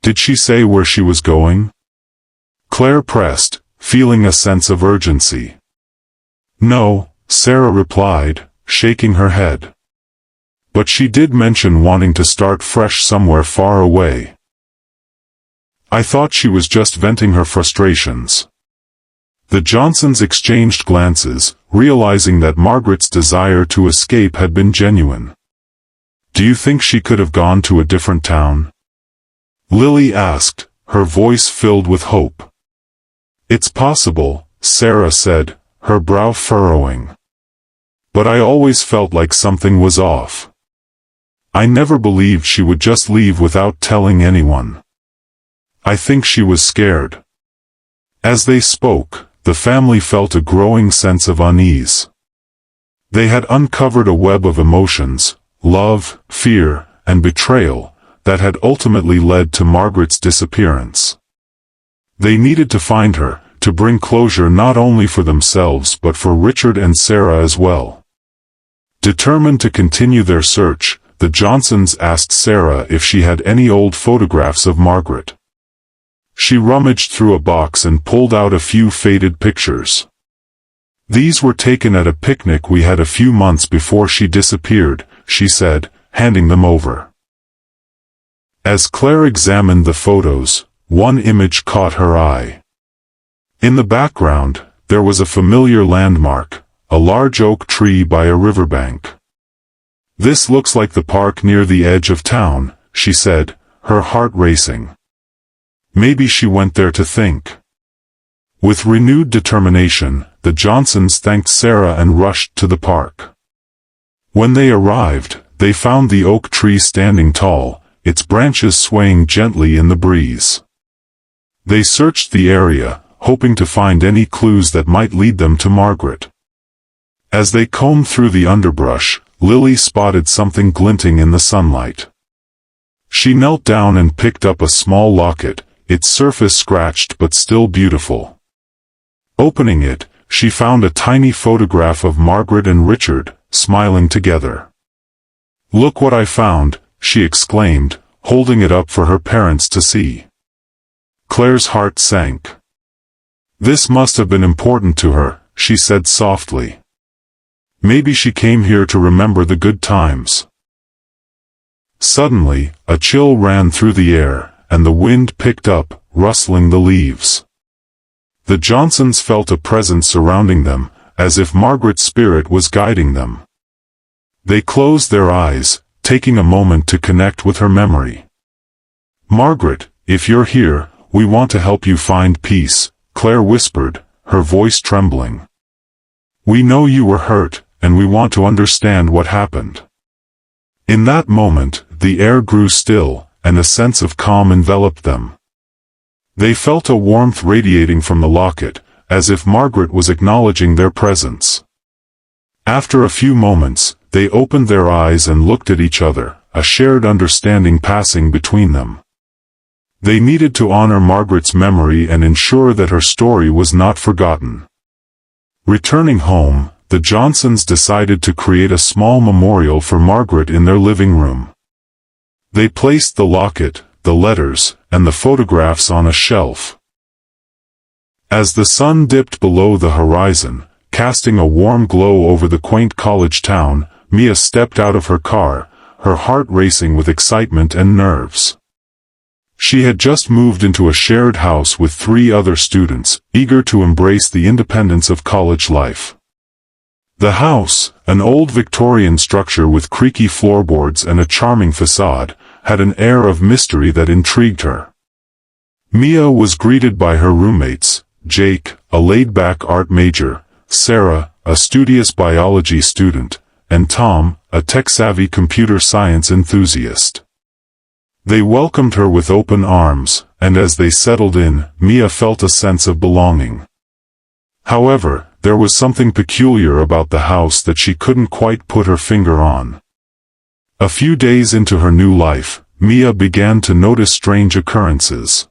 Did she say where she was going? Claire pressed, feeling a sense of urgency. No, Sarah replied, shaking her head. But she did mention wanting to start fresh somewhere far away. I thought she was just venting her frustrations. The Johnsons exchanged glances, realizing that Margaret's desire to escape had been genuine. Do you think she could have gone to a different town? Lily asked, her voice filled with hope. It's possible, Sarah said, her brow furrowing. But I always felt like something was off. I never believed she would just leave without telling anyone. I think she was scared. As they spoke, the family felt a growing sense of unease. They had uncovered a web of emotions, love, fear, and betrayal, that had ultimately led to Margaret's disappearance. They needed to find her, to bring closure not only for themselves but for Richard and Sarah as well. Determined to continue their search, the Johnsons asked Sarah if she had any old photographs of Margaret. She rummaged through a box and pulled out a few faded pictures. These were taken at a picnic we had a few months before she disappeared, she said, handing them over. As Claire examined the photos, one image caught her eye. In the background, there was a familiar landmark, a large oak tree by a riverbank. This looks like the park near the edge of town, she said, her heart racing. Maybe she went there to think. With renewed determination, the Johnsons thanked Sarah and rushed to the park. When they arrived, they found the oak tree standing tall, its branches swaying gently in the breeze. They searched the area, hoping to find any clues that might lead them to Margaret. As they combed through the underbrush, Lily spotted something glinting in the sunlight. She knelt down and picked up a small locket, its surface scratched but still beautiful. Opening it, she found a tiny photograph of Margaret and Richard, smiling together. "Look what I found," she exclaimed, holding it up for her parents to see. Claire's heart sank. This must have been important to her, she said softly. Maybe she came here to remember the good times. Suddenly, a chill ran through the air, and the wind picked up, rustling the leaves. The Johnsons felt a presence surrounding them, as if Margaret's spirit was guiding them. They closed their eyes, taking a moment to connect with her memory. "Margaret, if you're here, we want to help you find peace," Claire whispered, her voice trembling. "We know you were hurt, and we want to understand what happened." In that moment, the air grew still, and a sense of calm enveloped them. They felt a warmth radiating from the locket, as if Margaret was acknowledging their presence. After a few moments, they opened their eyes and looked at each other, a shared understanding passing between them. They needed to honor Margaret's memory and ensure that her story was not forgotten. Returning home, the Johnsons decided to create a small memorial for Margaret in their living room. They placed the locket, the letters, and the photographs on a shelf. As the sun dipped below the horizon, casting a warm glow over the quaint college town, Mia stepped out of her car, her heart racing with excitement and nerves. She had just moved into a shared house with 3 other students, eager to embrace the independence of college life. The house, an old Victorian structure with creaky floorboards and a charming facade, had an air of mystery that intrigued her. Mia was greeted by her roommates, Jake, a laid-back art major, Sarah, a studious biology student, and Tom, a tech-savvy computer science enthusiast. They welcomed her with open arms, and as they settled in, Mia felt a sense of belonging. However, there was something peculiar about the house that she couldn't quite put her finger on. A few days into her new life, Mia began to notice strange occurrences.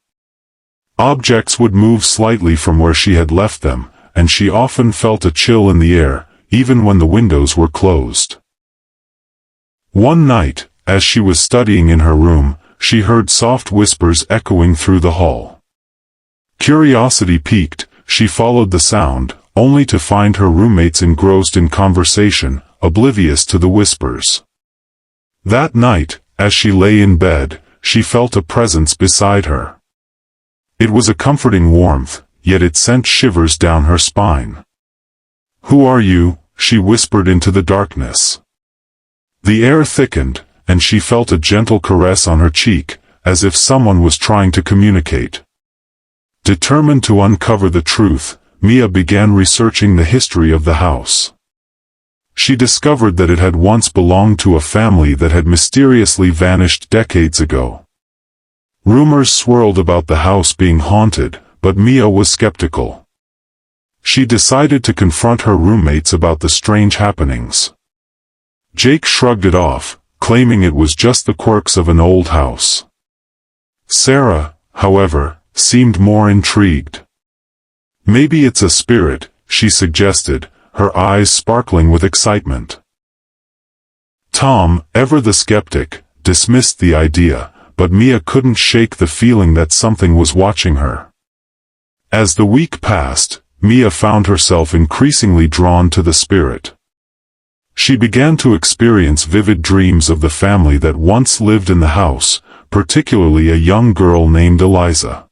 Objects would move slightly from where she had left them, and she often felt a chill in the air, even when the windows were closed. One night, as she was studying in her room, she heard soft whispers echoing through the hall. Curiosity piqued, she followed the sound, only to find her roommates engrossed in conversation, oblivious to the whispers. That night, as she lay in bed, she felt a presence beside her. It was a comforting warmth, yet it sent shivers down her spine. "Who are you?" she whispered into the darkness. The air thickened, and she felt a gentle caress on her cheek, as if someone was trying to communicate. Determined to uncover the truth, Mia began researching the history of the house. She discovered that it had once belonged to a family that had mysteriously vanished decades ago. Rumors swirled about the house being haunted, but Mia was skeptical. She decided to confront her roommates about the strange happenings. Jake shrugged it off, claiming it was just the quirks of an old house. Sarah, however, seemed more intrigued. "Maybe it's a spirit," she suggested, her eyes sparkling with excitement. Tom, ever the skeptic, dismissed the idea, but Mia couldn't shake the feeling that something was watching her. As the week passed, Mia found herself increasingly drawn to the spirit. She began to experience vivid dreams of the family that once lived in the house, particularly a young girl named Eliza.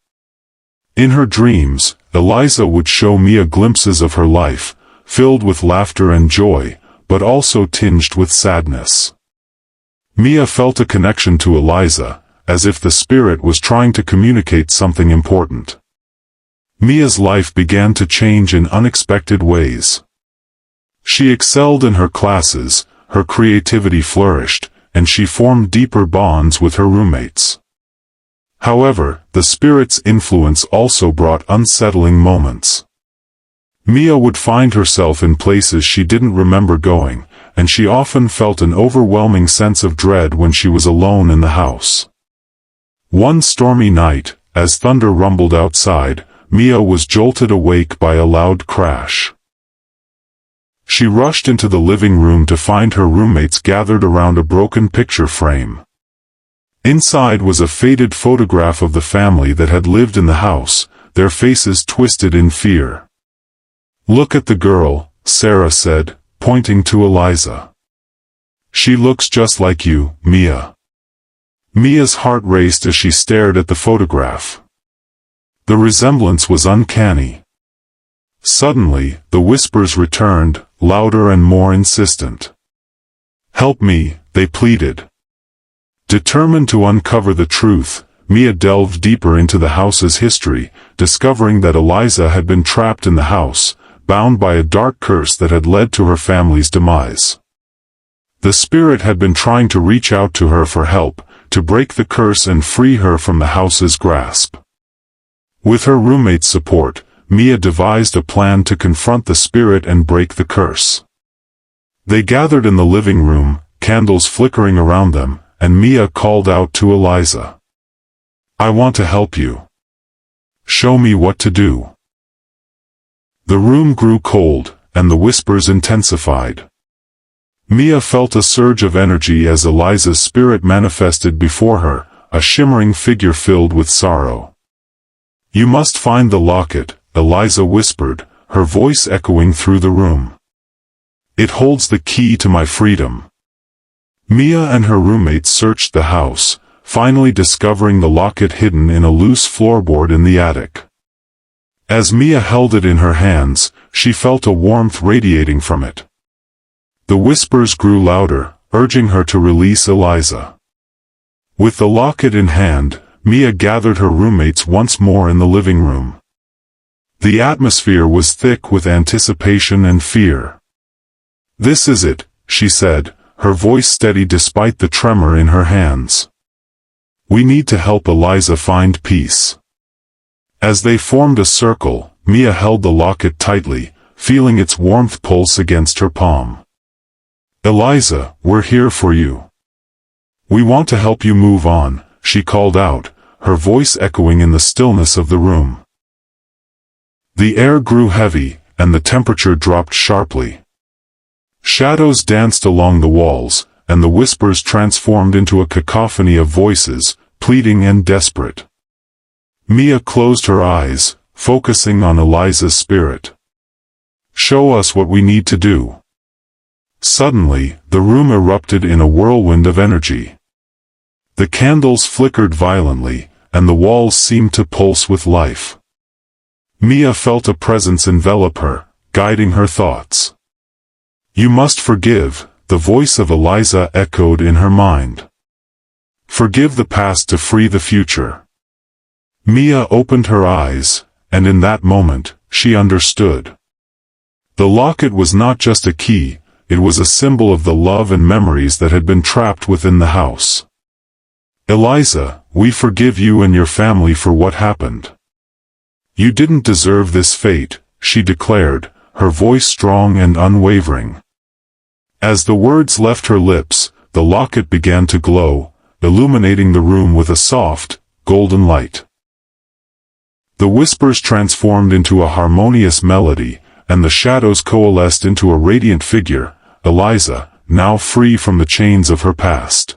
In her dreams, Eliza would show Mia glimpses of her life, filled with laughter and joy, but also tinged with sadness. Mia felt a connection to Eliza, as if the spirit was trying to communicate something important. Mia's life began to change in unexpected ways. She excelled in her classes, her creativity flourished, and she formed deeper bonds with her roommates. However, the spirit's influence also brought unsettling moments. Mia would find herself in places she didn't remember going, and she often felt an overwhelming sense of dread when she was alone in the house. One stormy night, as thunder rumbled outside, Mia was jolted awake by a loud crash. She rushed into the living room to find her roommates gathered around a broken picture frame. Inside was a faded photograph of the family that had lived in the house, their faces twisted in fear. "Look at the girl," Sarah said, pointing to Eliza. "She looks just like you, Mia." Mia's heart raced as she stared at the photograph. The resemblance was uncanny. Suddenly, the whispers returned, louder and more insistent. "Help me," they pleaded. Determined to uncover the truth, Mia delved deeper into the house's history, discovering that Eliza had been trapped in the house, bound by a dark curse that had led to her family's demise. The spirit had been trying to reach out to her for help, to break the curse and free her from the house's grasp. With her roommate's support, Mia devised a plan to confront the spirit and break the curse. They gathered in the living room, candles flickering around them, and Mia called out to Eliza. "I want to help you. Show me what to do." The room grew cold, and the whispers intensified. Mia felt a surge of energy as Eliza's spirit manifested before her, a shimmering figure filled with sorrow. "You must find the locket," Eliza whispered, her voice echoing through the room. "It holds the key to my freedom." Mia and her roommates searched the house, finally discovering the locket hidden in a loose floorboard in the attic. As Mia held it in her hands, she felt a warmth radiating from it. The whispers grew louder, urging her to release Eliza. With the locket in hand, Mia gathered her roommates once more in the living room. The atmosphere was thick with anticipation and fear. "This is it," she said, her voice steady despite the tremor in her hands. "We need to help Eliza find peace." As they formed a circle, Mia held the locket tightly, feeling its warmth pulse against her palm. "Eliza, we're here for you. We want to help you move on," she called out, her voice echoing in the stillness of the room. The air grew heavy, and the temperature dropped sharply. Shadows danced along the walls, and the whispers transformed into a cacophony of voices, pleading and desperate. Mia closed her eyes, focusing on Eliza's spirit. "Show us what we need to do." Suddenly, the room erupted in a whirlwind of energy. The candles flickered violently, and the walls seemed to pulse with life. Mia felt a presence envelop her, guiding her thoughts. "You must forgive," the voice of Eliza echoed in her mind. "Forgive the past to free the future." Mia opened her eyes, and in that moment, she understood. The locket was not just a key, it was a symbol of the love and memories that had been trapped within the house. "Eliza, we forgive you and your family for what happened. You didn't deserve this fate," she declared, her voice strong and unwavering. As the words left her lips, the locket began to glow, illuminating the room with a soft, golden light. The whispers transformed into a harmonious melody, and the shadows coalesced into a radiant figure, Eliza, now free from the chains of her past.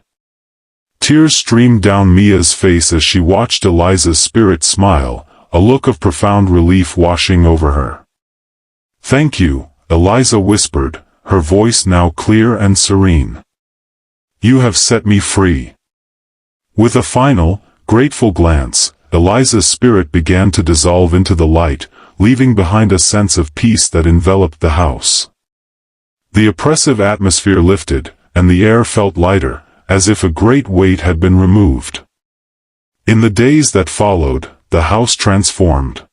Tears streamed down Mia's face as she watched Eliza's spirit smile, a look of profound relief washing over her. "Thank you," Eliza whispered, her voice now clear and serene. "You have set me free." With a final, grateful glance, Eliza's spirit began to dissolve into the light, leaving behind a sense of peace that enveloped the house. The oppressive atmosphere lifted, and the air felt lighter, as if a great weight had been removed. In the days that followed, the house transformed.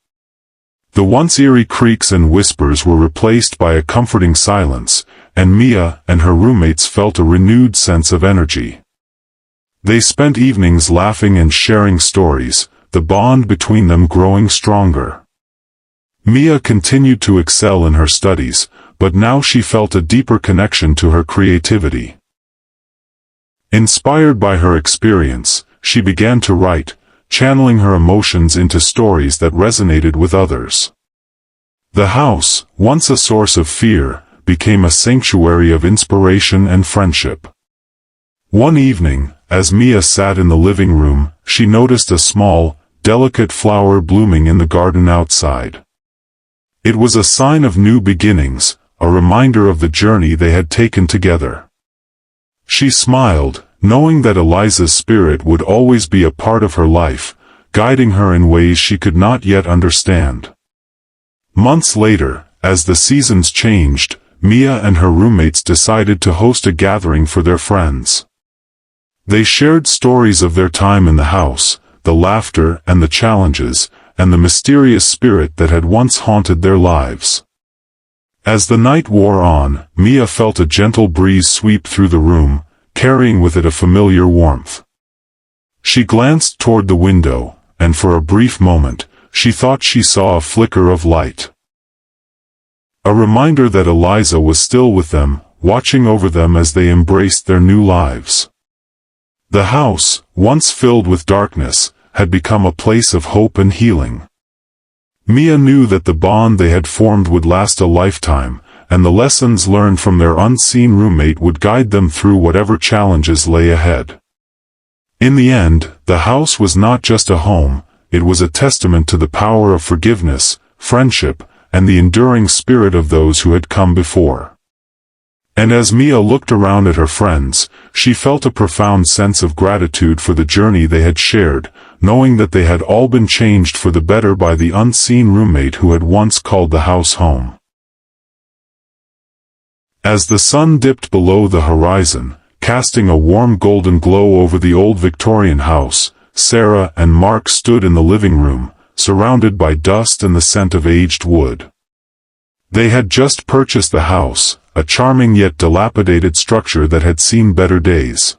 The once eerie creaks and whispers were replaced by a comforting silence, and Mia and her roommates felt a renewed sense of energy. They spent evenings laughing and sharing stories, the bond between them growing stronger. Mia continued to excel in her studies, but now she felt a deeper connection to her creativity. Inspired by her experience, she began to write, channeling her emotions into stories that resonated with others. The house, once a source of fear, became a sanctuary of inspiration and friendship. One evening, as Mia sat in the living room, she noticed a small, delicate flower blooming in the garden outside. It was a sign of new beginnings, a reminder of the journey they had taken together. She smiled, knowing that Eliza's spirit would always be a part of her life, guiding her in ways she could not yet understand. Months later, as the seasons changed, Mia and her roommates decided to host a gathering for their friends. They shared stories of their time in the house, the laughter and the challenges, and the mysterious spirit that had once haunted their lives. As the night wore on, Mia felt a gentle breeze sweep through the room, carrying with it a familiar warmth. She glanced toward the window, and for a brief moment, she thought she saw a flicker of light. A reminder that Eliza was still with them, watching over them as they embraced their new lives. The house, once filled with darkness, had become a place of hope and healing. Mia knew that the bond they had formed would last a lifetime, and the lessons learned from their unseen roommate would guide them through whatever challenges lay ahead. In the end, the house was not just a home, it was a testament to the power of forgiveness, friendship, and the enduring spirit of those who had come before. And as Mia looked around at her friends, she felt a profound sense of gratitude for the journey they had shared, knowing that they had all been changed for the better by the unseen roommate who had once called the house home. As the sun dipped below the horizon, casting a warm golden glow over the old Victorian house, Sarah and Mark stood in the living room, surrounded by dust and the scent of aged wood. They had just purchased the house, a charming yet dilapidated structure that had seen better days.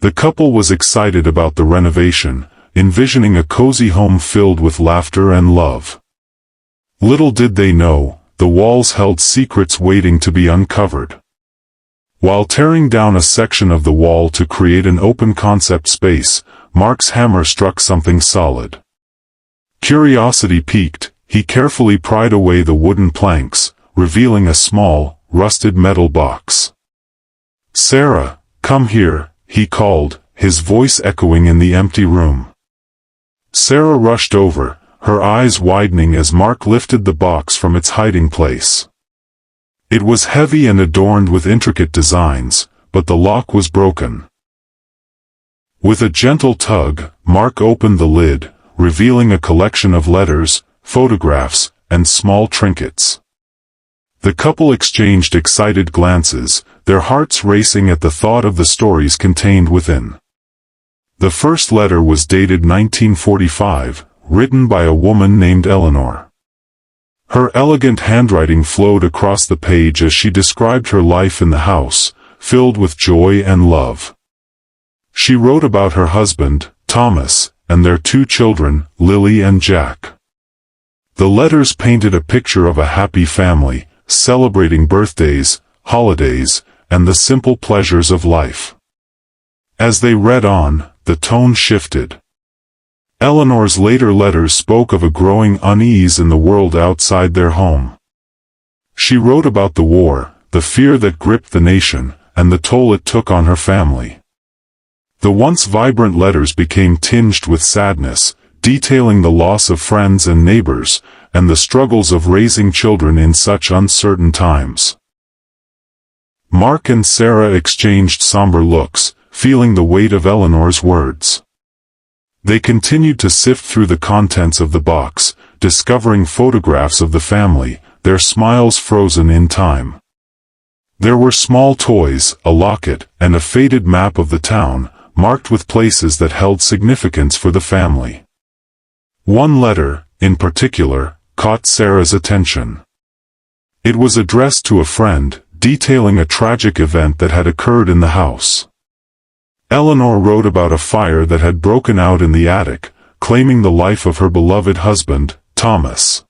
The couple was excited about the renovation, envisioning a cozy home filled with laughter and love. Little did they know, the walls held secrets waiting to be uncovered. While tearing down a section of the wall to create an open concept space, Mark's hammer struck something solid. Curiosity piqued, he carefully pried away the wooden planks, revealing a small, rusted metal box. "Sarah, come here," he called, his voice echoing in the empty room. Sarah rushed over, her eyes widening as Mark lifted the box from its hiding place. It was heavy and adorned with intricate designs, but the lock was broken. With a gentle tug, Mark opened the lid, revealing a collection of letters, photographs, and small trinkets. The couple exchanged excited glances, their hearts racing at the thought of the stories contained within. The first letter was dated 1945, written by a woman named Eleanor. Her elegant handwriting flowed across the page as she described her life in the house, filled with joy and love. She wrote about her husband, Thomas, and their two children, Lily and Jack. The letters painted a picture of a happy family, celebrating birthdays, holidays, and the simple pleasures of life. As they read on, the tone shifted. Eleanor's later letters spoke of a growing unease in the world outside their home. She wrote about the war, the fear that gripped the nation, and the toll it took on her family. The once vibrant letters became tinged with sadness, detailing the loss of friends and neighbors, and the struggles of raising children in such uncertain times. Mark and Sarah exchanged somber looks, feeling the weight of Eleanor's words. They continued to sift through the contents of the box, discovering photographs of the family, their smiles frozen in time. There were small toys, a locket, and a faded map of the town, marked with places that held significance for the family. One letter, in particular, caught Sarah's attention. It was addressed to a friend, detailing a tragic event that had occurred in the house. Eleanor wrote about a fire that had broken out in the attic, claiming the life of her beloved husband, Thomas.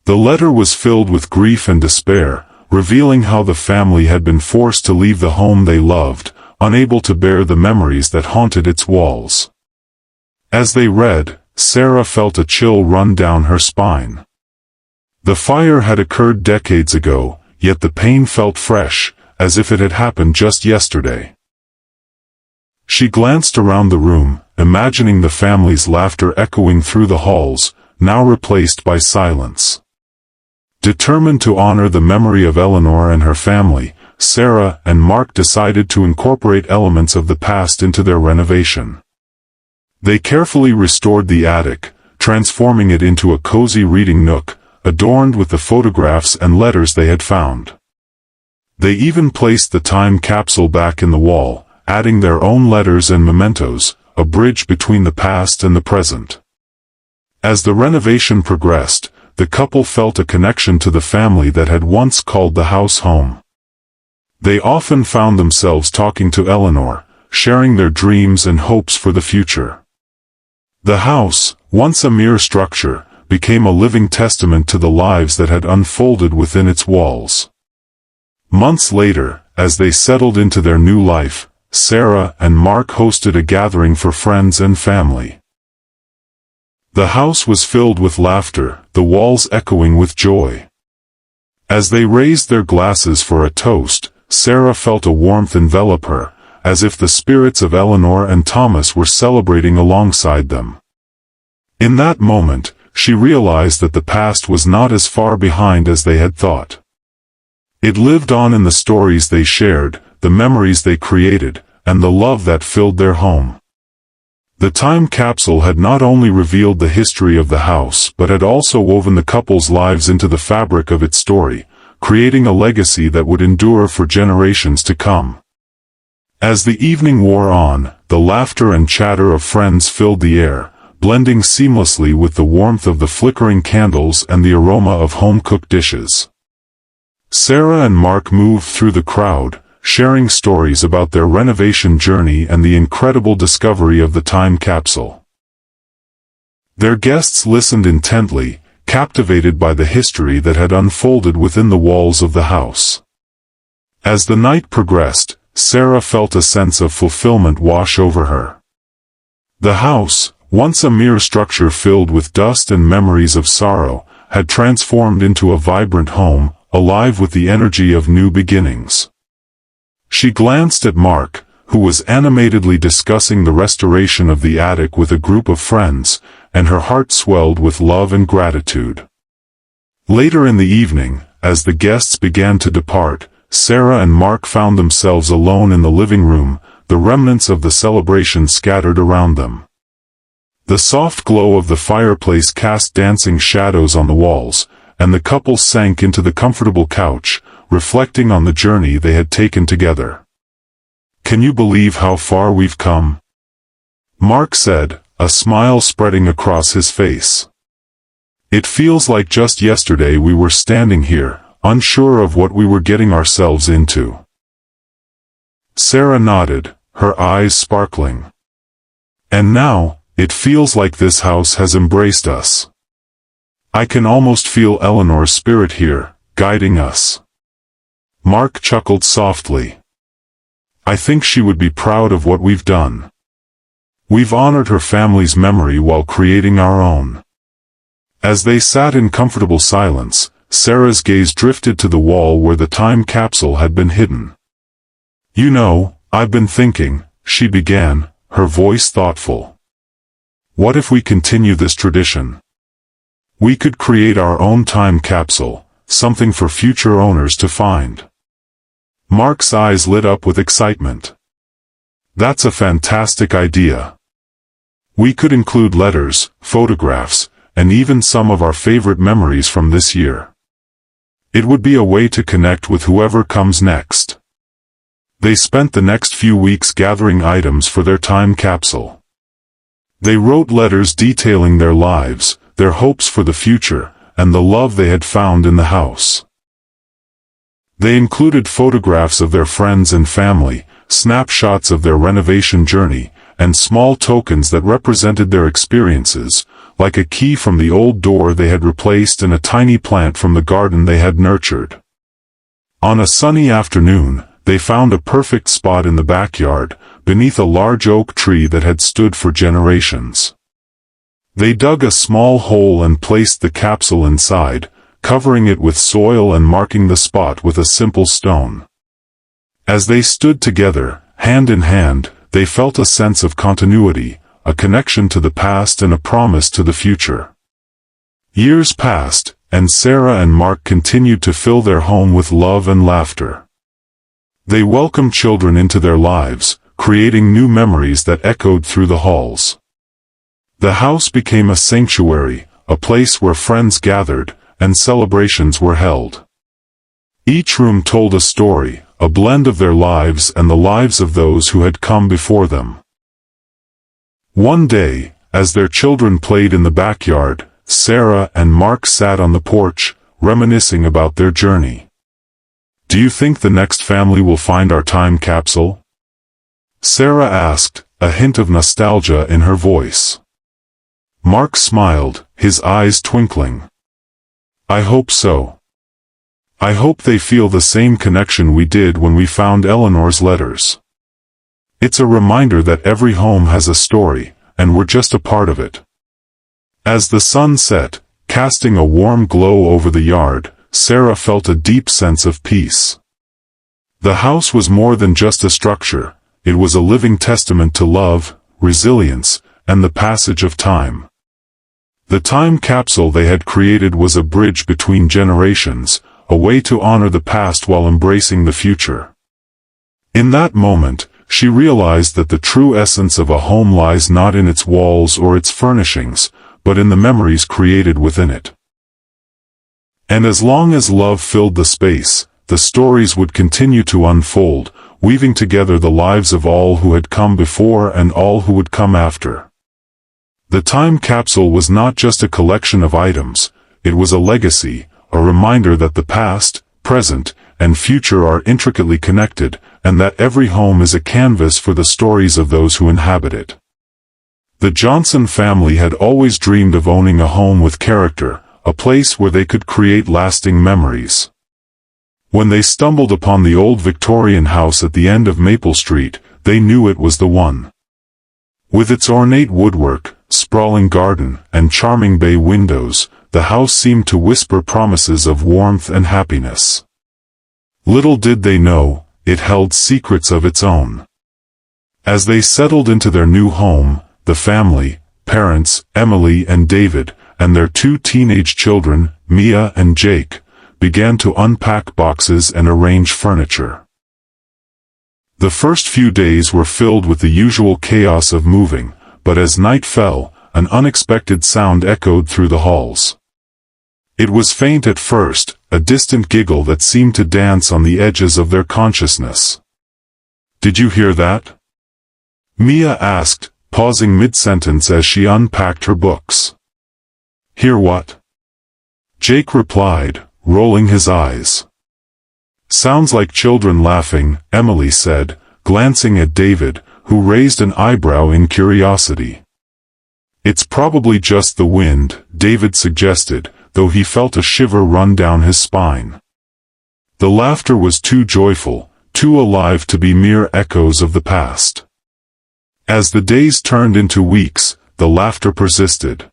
The letter was filled with grief and despair, revealing how the family had been forced to leave the home they loved, unable to bear the memories that haunted its walls. As they read, Sarah felt a chill run down her spine. The fire had occurred decades ago, yet the pain felt fresh, as if it had happened just yesterday. She glanced around the room, imagining the family's laughter echoing through the halls, now replaced by silence. Determined to honor the memory of Eleanor and her family, Sarah and Mark decided to incorporate elements of the past into their renovation. They carefully restored the attic, transforming it into a cozy reading nook, adorned with the photographs and letters they had found. They even placed the time capsule back in the wall, adding their own letters and mementos, a bridge between the past and the present. As the renovation progressed, the couple felt a connection to the family that had once called the house home. They often found themselves talking to Eleanor, sharing their dreams and hopes for the future. The house, once a mere structure, became a living testament to the lives that had unfolded within its walls. Months later, as they settled into their new life, Sarah and Mark hosted a gathering for friends and family. The house was filled with laughter, the walls echoing with joy. As they raised their glasses for a toast, Sarah felt a warmth envelop her, as if the spirits of Eleanor and Thomas were celebrating alongside them. In that moment, she realized that the past was not as far behind as they had thought. It lived on in the stories they shared, the memories they created, and the love that filled their home. The time capsule had not only revealed the history of the house but had also woven the couple's lives into the fabric of its story, creating a legacy that would endure for generations to come. As the evening wore on, the laughter and chatter of friends filled the air, blending seamlessly with the warmth of the flickering candles and the aroma of home-cooked dishes. Sarah and Mark moved through the crowd, sharing stories about their renovation journey and the incredible discovery of the time capsule. Their guests listened intently, captivated by the history that had unfolded within the walls of the house. As the night progressed, Sarah felt a sense of fulfillment wash over her. The house, once a mere structure filled with dust and memories of sorrow, had transformed into a vibrant home, alive with the energy of new beginnings. She glanced at Mark, who was animatedly discussing the restoration of the attic with a group of friends, and her heart swelled with love and gratitude. Later in the evening, as the guests began to depart, Sarah and Mark found themselves alone in the living room, the remnants of the celebration scattered around them. The soft glow of the fireplace cast dancing shadows on the walls, and the couple sank into the comfortable couch, reflecting on the journey they had taken together. "Can you believe how far we've come?" Mark said, a smile spreading across his face. "It feels like just yesterday we were standing here, unsure of what we were getting ourselves into." Sarah nodded, her eyes sparkling. "And now, it feels like this house has embraced us. I can almost feel Eleanor's spirit here, guiding us." Mark chuckled softly. "I think she would be proud of what we've done. We've honored her family's memory while creating our own." As they sat in comfortable silence, Sarah's gaze drifted to the wall where the time capsule had been hidden. "You know, I've been thinking," she began, her voice thoughtful. "What if we continue this tradition? We could create our own time capsule, something for future owners to find." Mark's eyes lit up with excitement. "That's a fantastic idea. We could include letters, photographs, and even some of our favorite memories from this year. It would be a way to connect with whoever comes next." They spent the next few weeks gathering items for their time capsule. They wrote letters detailing their lives, their hopes for the future, and the love they had found in the house. They included photographs of their friends and family, snapshots of their renovation journey, and small tokens that represented their experiences, like a key from the old door they had replaced and a tiny plant from the garden they had nurtured. On a sunny afternoon, they found a perfect spot in the backyard, beneath a large oak tree that had stood for generations. They dug a small hole and placed the capsule inside, covering it with soil and marking the spot with a simple stone. As they stood together, hand in hand, they felt a sense of continuity, a connection to the past and a promise to the future. Years passed, and Sarah and Mark continued to fill their home with love and laughter. They welcomed children into their lives, creating new memories that echoed through the halls. The house became a sanctuary, a place where friends gathered, and celebrations were held. Each room told a story, a blend of their lives and the lives of those who had come before them. One day, as their children played in the backyard, Sarah and Mark sat on the porch, reminiscing about their journey. "Do you think the next family will find our time capsule?" Sarah asked, a hint of nostalgia in her voice. Mark smiled, his eyes twinkling. "I hope so. I hope they feel the same connection we did when we found Eleanor's letters. It's a reminder that every home has a story, and we're just a part of it." As the sun set, casting a warm glow over the yard, Sarah felt a deep sense of peace. The house was more than just a structure, it was a living testament to love, resilience, and the passage of time. The time capsule they had created was a bridge between generations, a way to honor the past while embracing the future. In that moment, she realized that the true essence of a home lies not in its walls or its furnishings, but in the memories created within it. And as long as love filled the space, the stories would continue to unfold, weaving together the lives of all who had come before and all who would come after. The time capsule was not just a collection of items, it was a legacy, a reminder that the past, present, and future are intricately connected, and that every home is a canvas for the stories of those who inhabit it. The Johnson family had always dreamed of owning a home with character, a place where they could create lasting memories. When they stumbled upon the old Victorian house at the end of Maple Street, they knew it was the one. With its ornate woodwork, sprawling garden, and charming bay windows, the house seemed to whisper promises of warmth and happiness. Little did they know, it held secrets of its own. As they settled into their new home, the family, parents, Emily and David, and their two teenage children, Mia and Jake, began to unpack boxes and arrange furniture. The first few days were filled with the usual chaos of moving, but as night fell, an unexpected sound echoed through the halls. It was faint at first, a distant giggle that seemed to dance on the edges of their consciousness. "Did you hear that?" Mia asked, pausing mid-sentence as she unpacked her books. "Hear what?" Jake replied, rolling his eyes. "Sounds like children laughing," Emily said, glancing at David, who raised an eyebrow in curiosity. "It's probably just the wind," David suggested, though he felt a shiver run down his spine. The laughter was too joyful, too alive to be mere echoes of the past. As the days turned into weeks, the laughter persisted.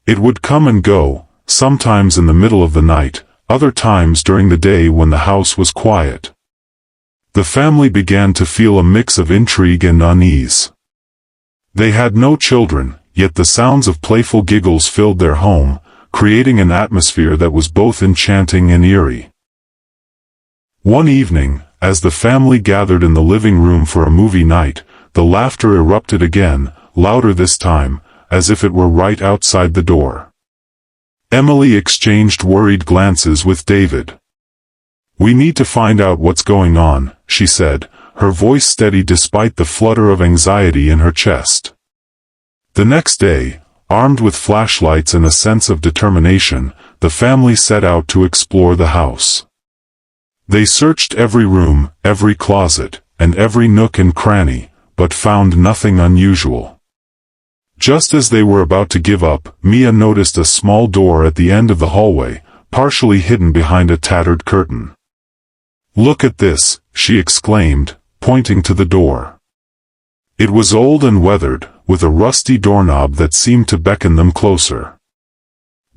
It would come and go, sometimes in the middle of the night, other times during the day when the house was quiet. The family began to feel a mix of intrigue and unease. They had no children, yet the sounds of playful giggles filled their home, creating an atmosphere that was both enchanting and eerie. One evening, as the family gathered in the living room for a movie night, the laughter erupted again, louder this time, as if it were right outside the door. Emily exchanged worried glances with David. "We need to find out what's going on," she said, her voice steady despite the flutter of anxiety in her chest. The next day, armed with flashlights and a sense of determination, the family set out to explore the house. They searched every room, every closet, and every nook and cranny, but found nothing unusual. Just as they were about to give up, Mia noticed a small door at the end of the hallway, partially hidden behind a tattered curtain. "Look at this," she exclaimed, pointing to the door. It was old and weathered, with a rusty doorknob that seemed to beckon them closer.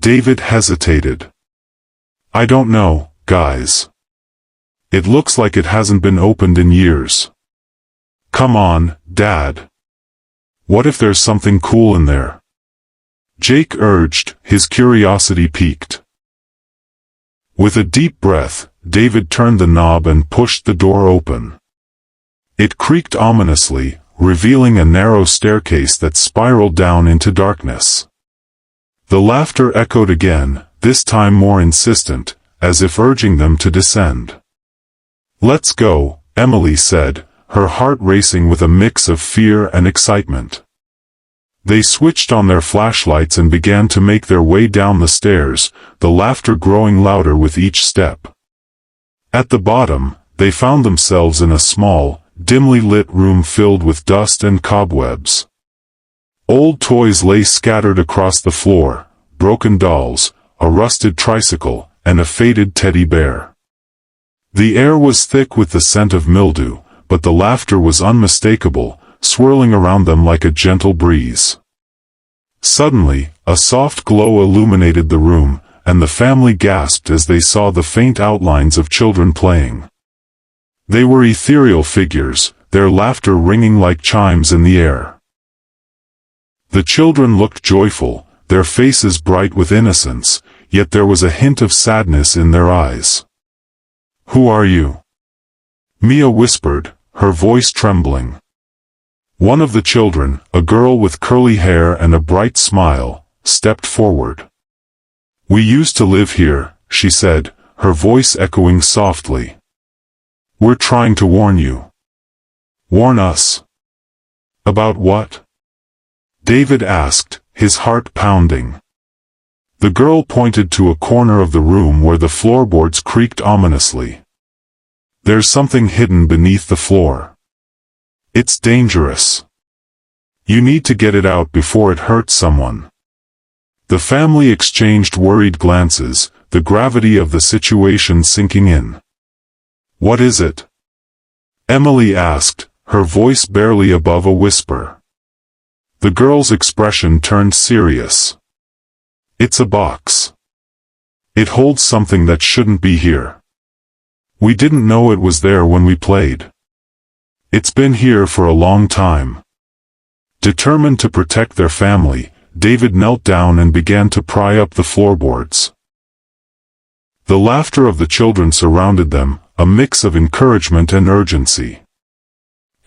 David hesitated. "I don't know, guys. It looks like it hasn't been opened in years." "Come on, Dad. What if there's something cool in there?" Jake urged, his curiosity piqued. With a deep breath, David turned the knob and pushed the door open. It creaked ominously, revealing a narrow staircase that spiraled down into darkness. The laughter echoed again, this time more insistent, as if urging them to descend. "Let's go," Emily said, her heart racing with a mix of fear and excitement. They switched on their flashlights and began to make their way down the stairs, the laughter growing louder with each step. At the bottom, they found themselves in a small, dimly lit room filled with dust and cobwebs. Old toys lay scattered across the floor, broken dolls, a rusted tricycle, and a faded teddy bear. The air was thick with the scent of mildew, but the laughter was unmistakable, swirling around them like a gentle breeze. Suddenly, a soft glow illuminated the room, and the family gasped as they saw the faint outlines of children playing. They were ethereal figures, their laughter ringing like chimes in the air. The children looked joyful, their faces bright with innocence, yet there was a hint of sadness in their eyes. "Who are you?" Mia whispered, her voice trembling. One of the children, a girl with curly hair and a bright smile, stepped forward. "We used to live here," she said, her voice echoing softly. "We're trying to warn you." "Warn us? About what?" David asked, his heart pounding. The girl pointed to a corner of the room where the floorboards creaked ominously. "There's something hidden beneath the floor. It's dangerous. You need to get it out before it hurts someone." The family exchanged worried glances, the gravity of the situation sinking in. "What is it?" Emily asked, her voice barely above a whisper. The girl's expression turned serious. It's a box. It holds something that shouldn't be here. We didn't know it was there when we played. It's been here for a long time. Determined to protect their family, David knelt down and began to pry up the floorboards. The laughter of the children surrounded them, a mix of encouragement and urgency.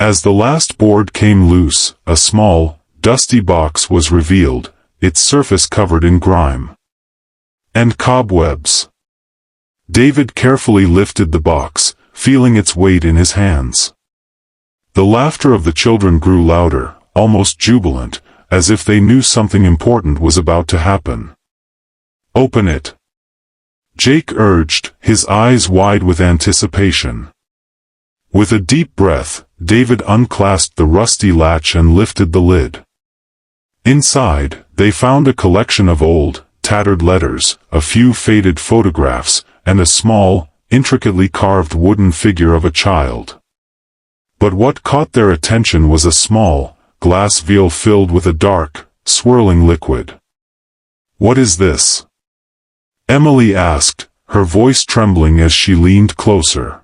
As the last board came loose, a small, dusty box was revealed, its surface covered in grime and cobwebs. David carefully lifted the box, feeling its weight in his hands. The laughter of the children grew louder, almost jubilant, as if they knew something important was about to happen. "Open it," Jake urged, his eyes wide with anticipation. With a deep breath, David unclasped the rusty latch and lifted the lid. Inside, they found a collection of old, tattered letters, a few faded photographs, and a small, intricately carved wooden figure of a child. But what caught their attention was a small, glass vial filled with a dark, swirling liquid. "What is this?" Emily asked, her voice trembling as she leaned closer.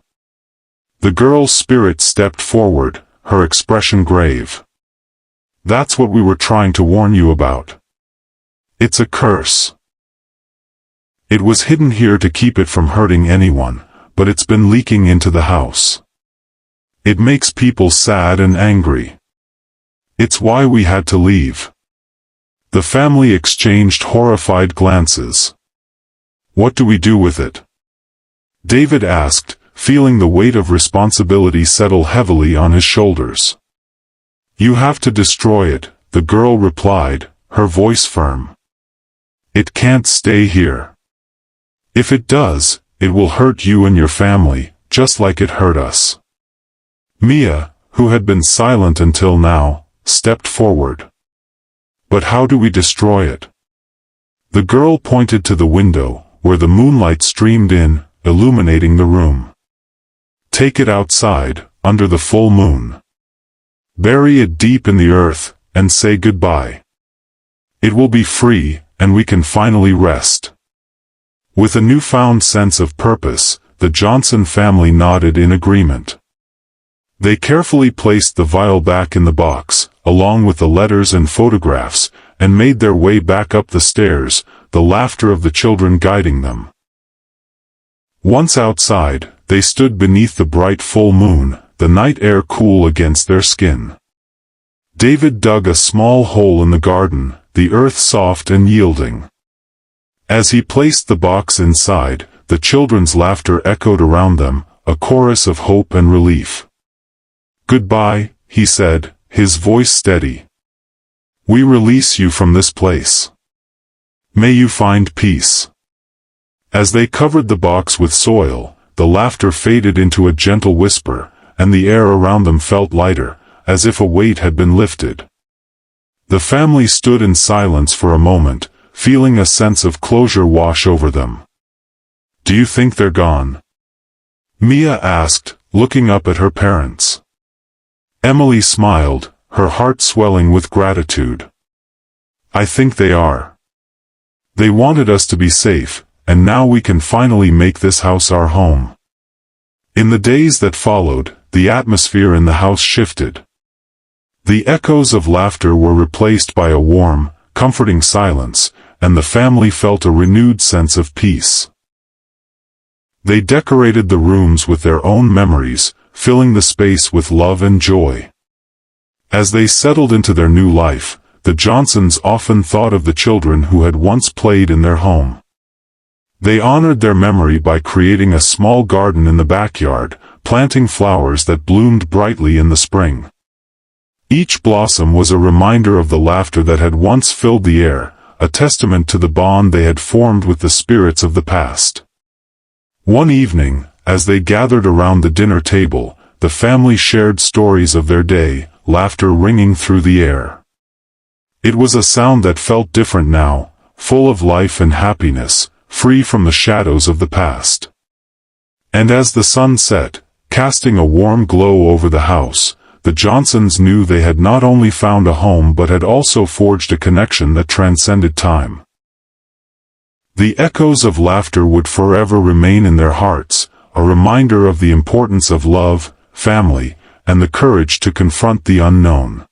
The girl's spirit stepped forward, her expression grave. "That's what we were trying to warn you about. It's a curse. It was hidden here to keep it from hurting anyone, but it's been leaking into the house. It makes people sad and angry. It's why we had to leave." The family exchanged horrified glances. "What do we do with it?" David asked, feeling the weight of responsibility settle heavily on his shoulders. "You have to destroy it," the girl replied, her voice firm. "It can't stay here. If it does, it will hurt you and your family, just like it hurt us." Mia, who had been silent until now, stepped forward. "But how do we destroy it?" The girl pointed to the window, where the moonlight streamed in, illuminating the room. "Take it outside, under the full moon. Bury it deep in the earth, and say goodbye. It will be free, and we can finally rest." With a newfound sense of purpose, the Johnson family nodded in agreement. They carefully placed the vial back in the box, along with the letters and photographs, and made their way back up the stairs, the laughter of the children guiding them. Once outside, they stood beneath the bright full moon, the night air cool against their skin. David dug a small hole in the garden, the earth soft and yielding. As he placed the box inside, the children's laughter echoed around them, a chorus of hope and relief. "Goodbye," he said, his voice steady. "We release you from this place. May you find peace." As they covered the box with soil, the laughter faded into a gentle whisper, and the air around them felt lighter, as if a weight had been lifted. The family stood in silence for a moment, feeling a sense of closure wash over them. "Do you think they're gone?" Mia asked, looking up at her parents. Emily smiled, her heart swelling with gratitude. "I think they are. They wanted us to be safe, and now we can finally make this house our home." In the days that followed, the atmosphere in the house shifted. The echoes of laughter were replaced by a warm, comforting silence, and the family felt a renewed sense of peace. They decorated the rooms with their own memories, filling the space with love and joy. As they settled into their new life, the Johnsons often thought of the children who had once played in their home. They honored their memory by creating a small garden in the backyard, planting flowers that bloomed brightly in the spring. Each blossom was a reminder of the laughter that had once filled the air, a testament to the bond they had formed with the spirits of the past. One evening, as they gathered around the dinner table, the family shared stories of their day, laughter ringing through the air. It was a sound that felt different now, full of life and happiness, free from the shadows of the past. And as the sun set, casting a warm glow over the house, the Johnsons knew they had not only found a home but had also forged a connection that transcended time. The echoes of laughter would forever remain in their hearts, a reminder of the importance of love, family, and the courage to confront the unknown.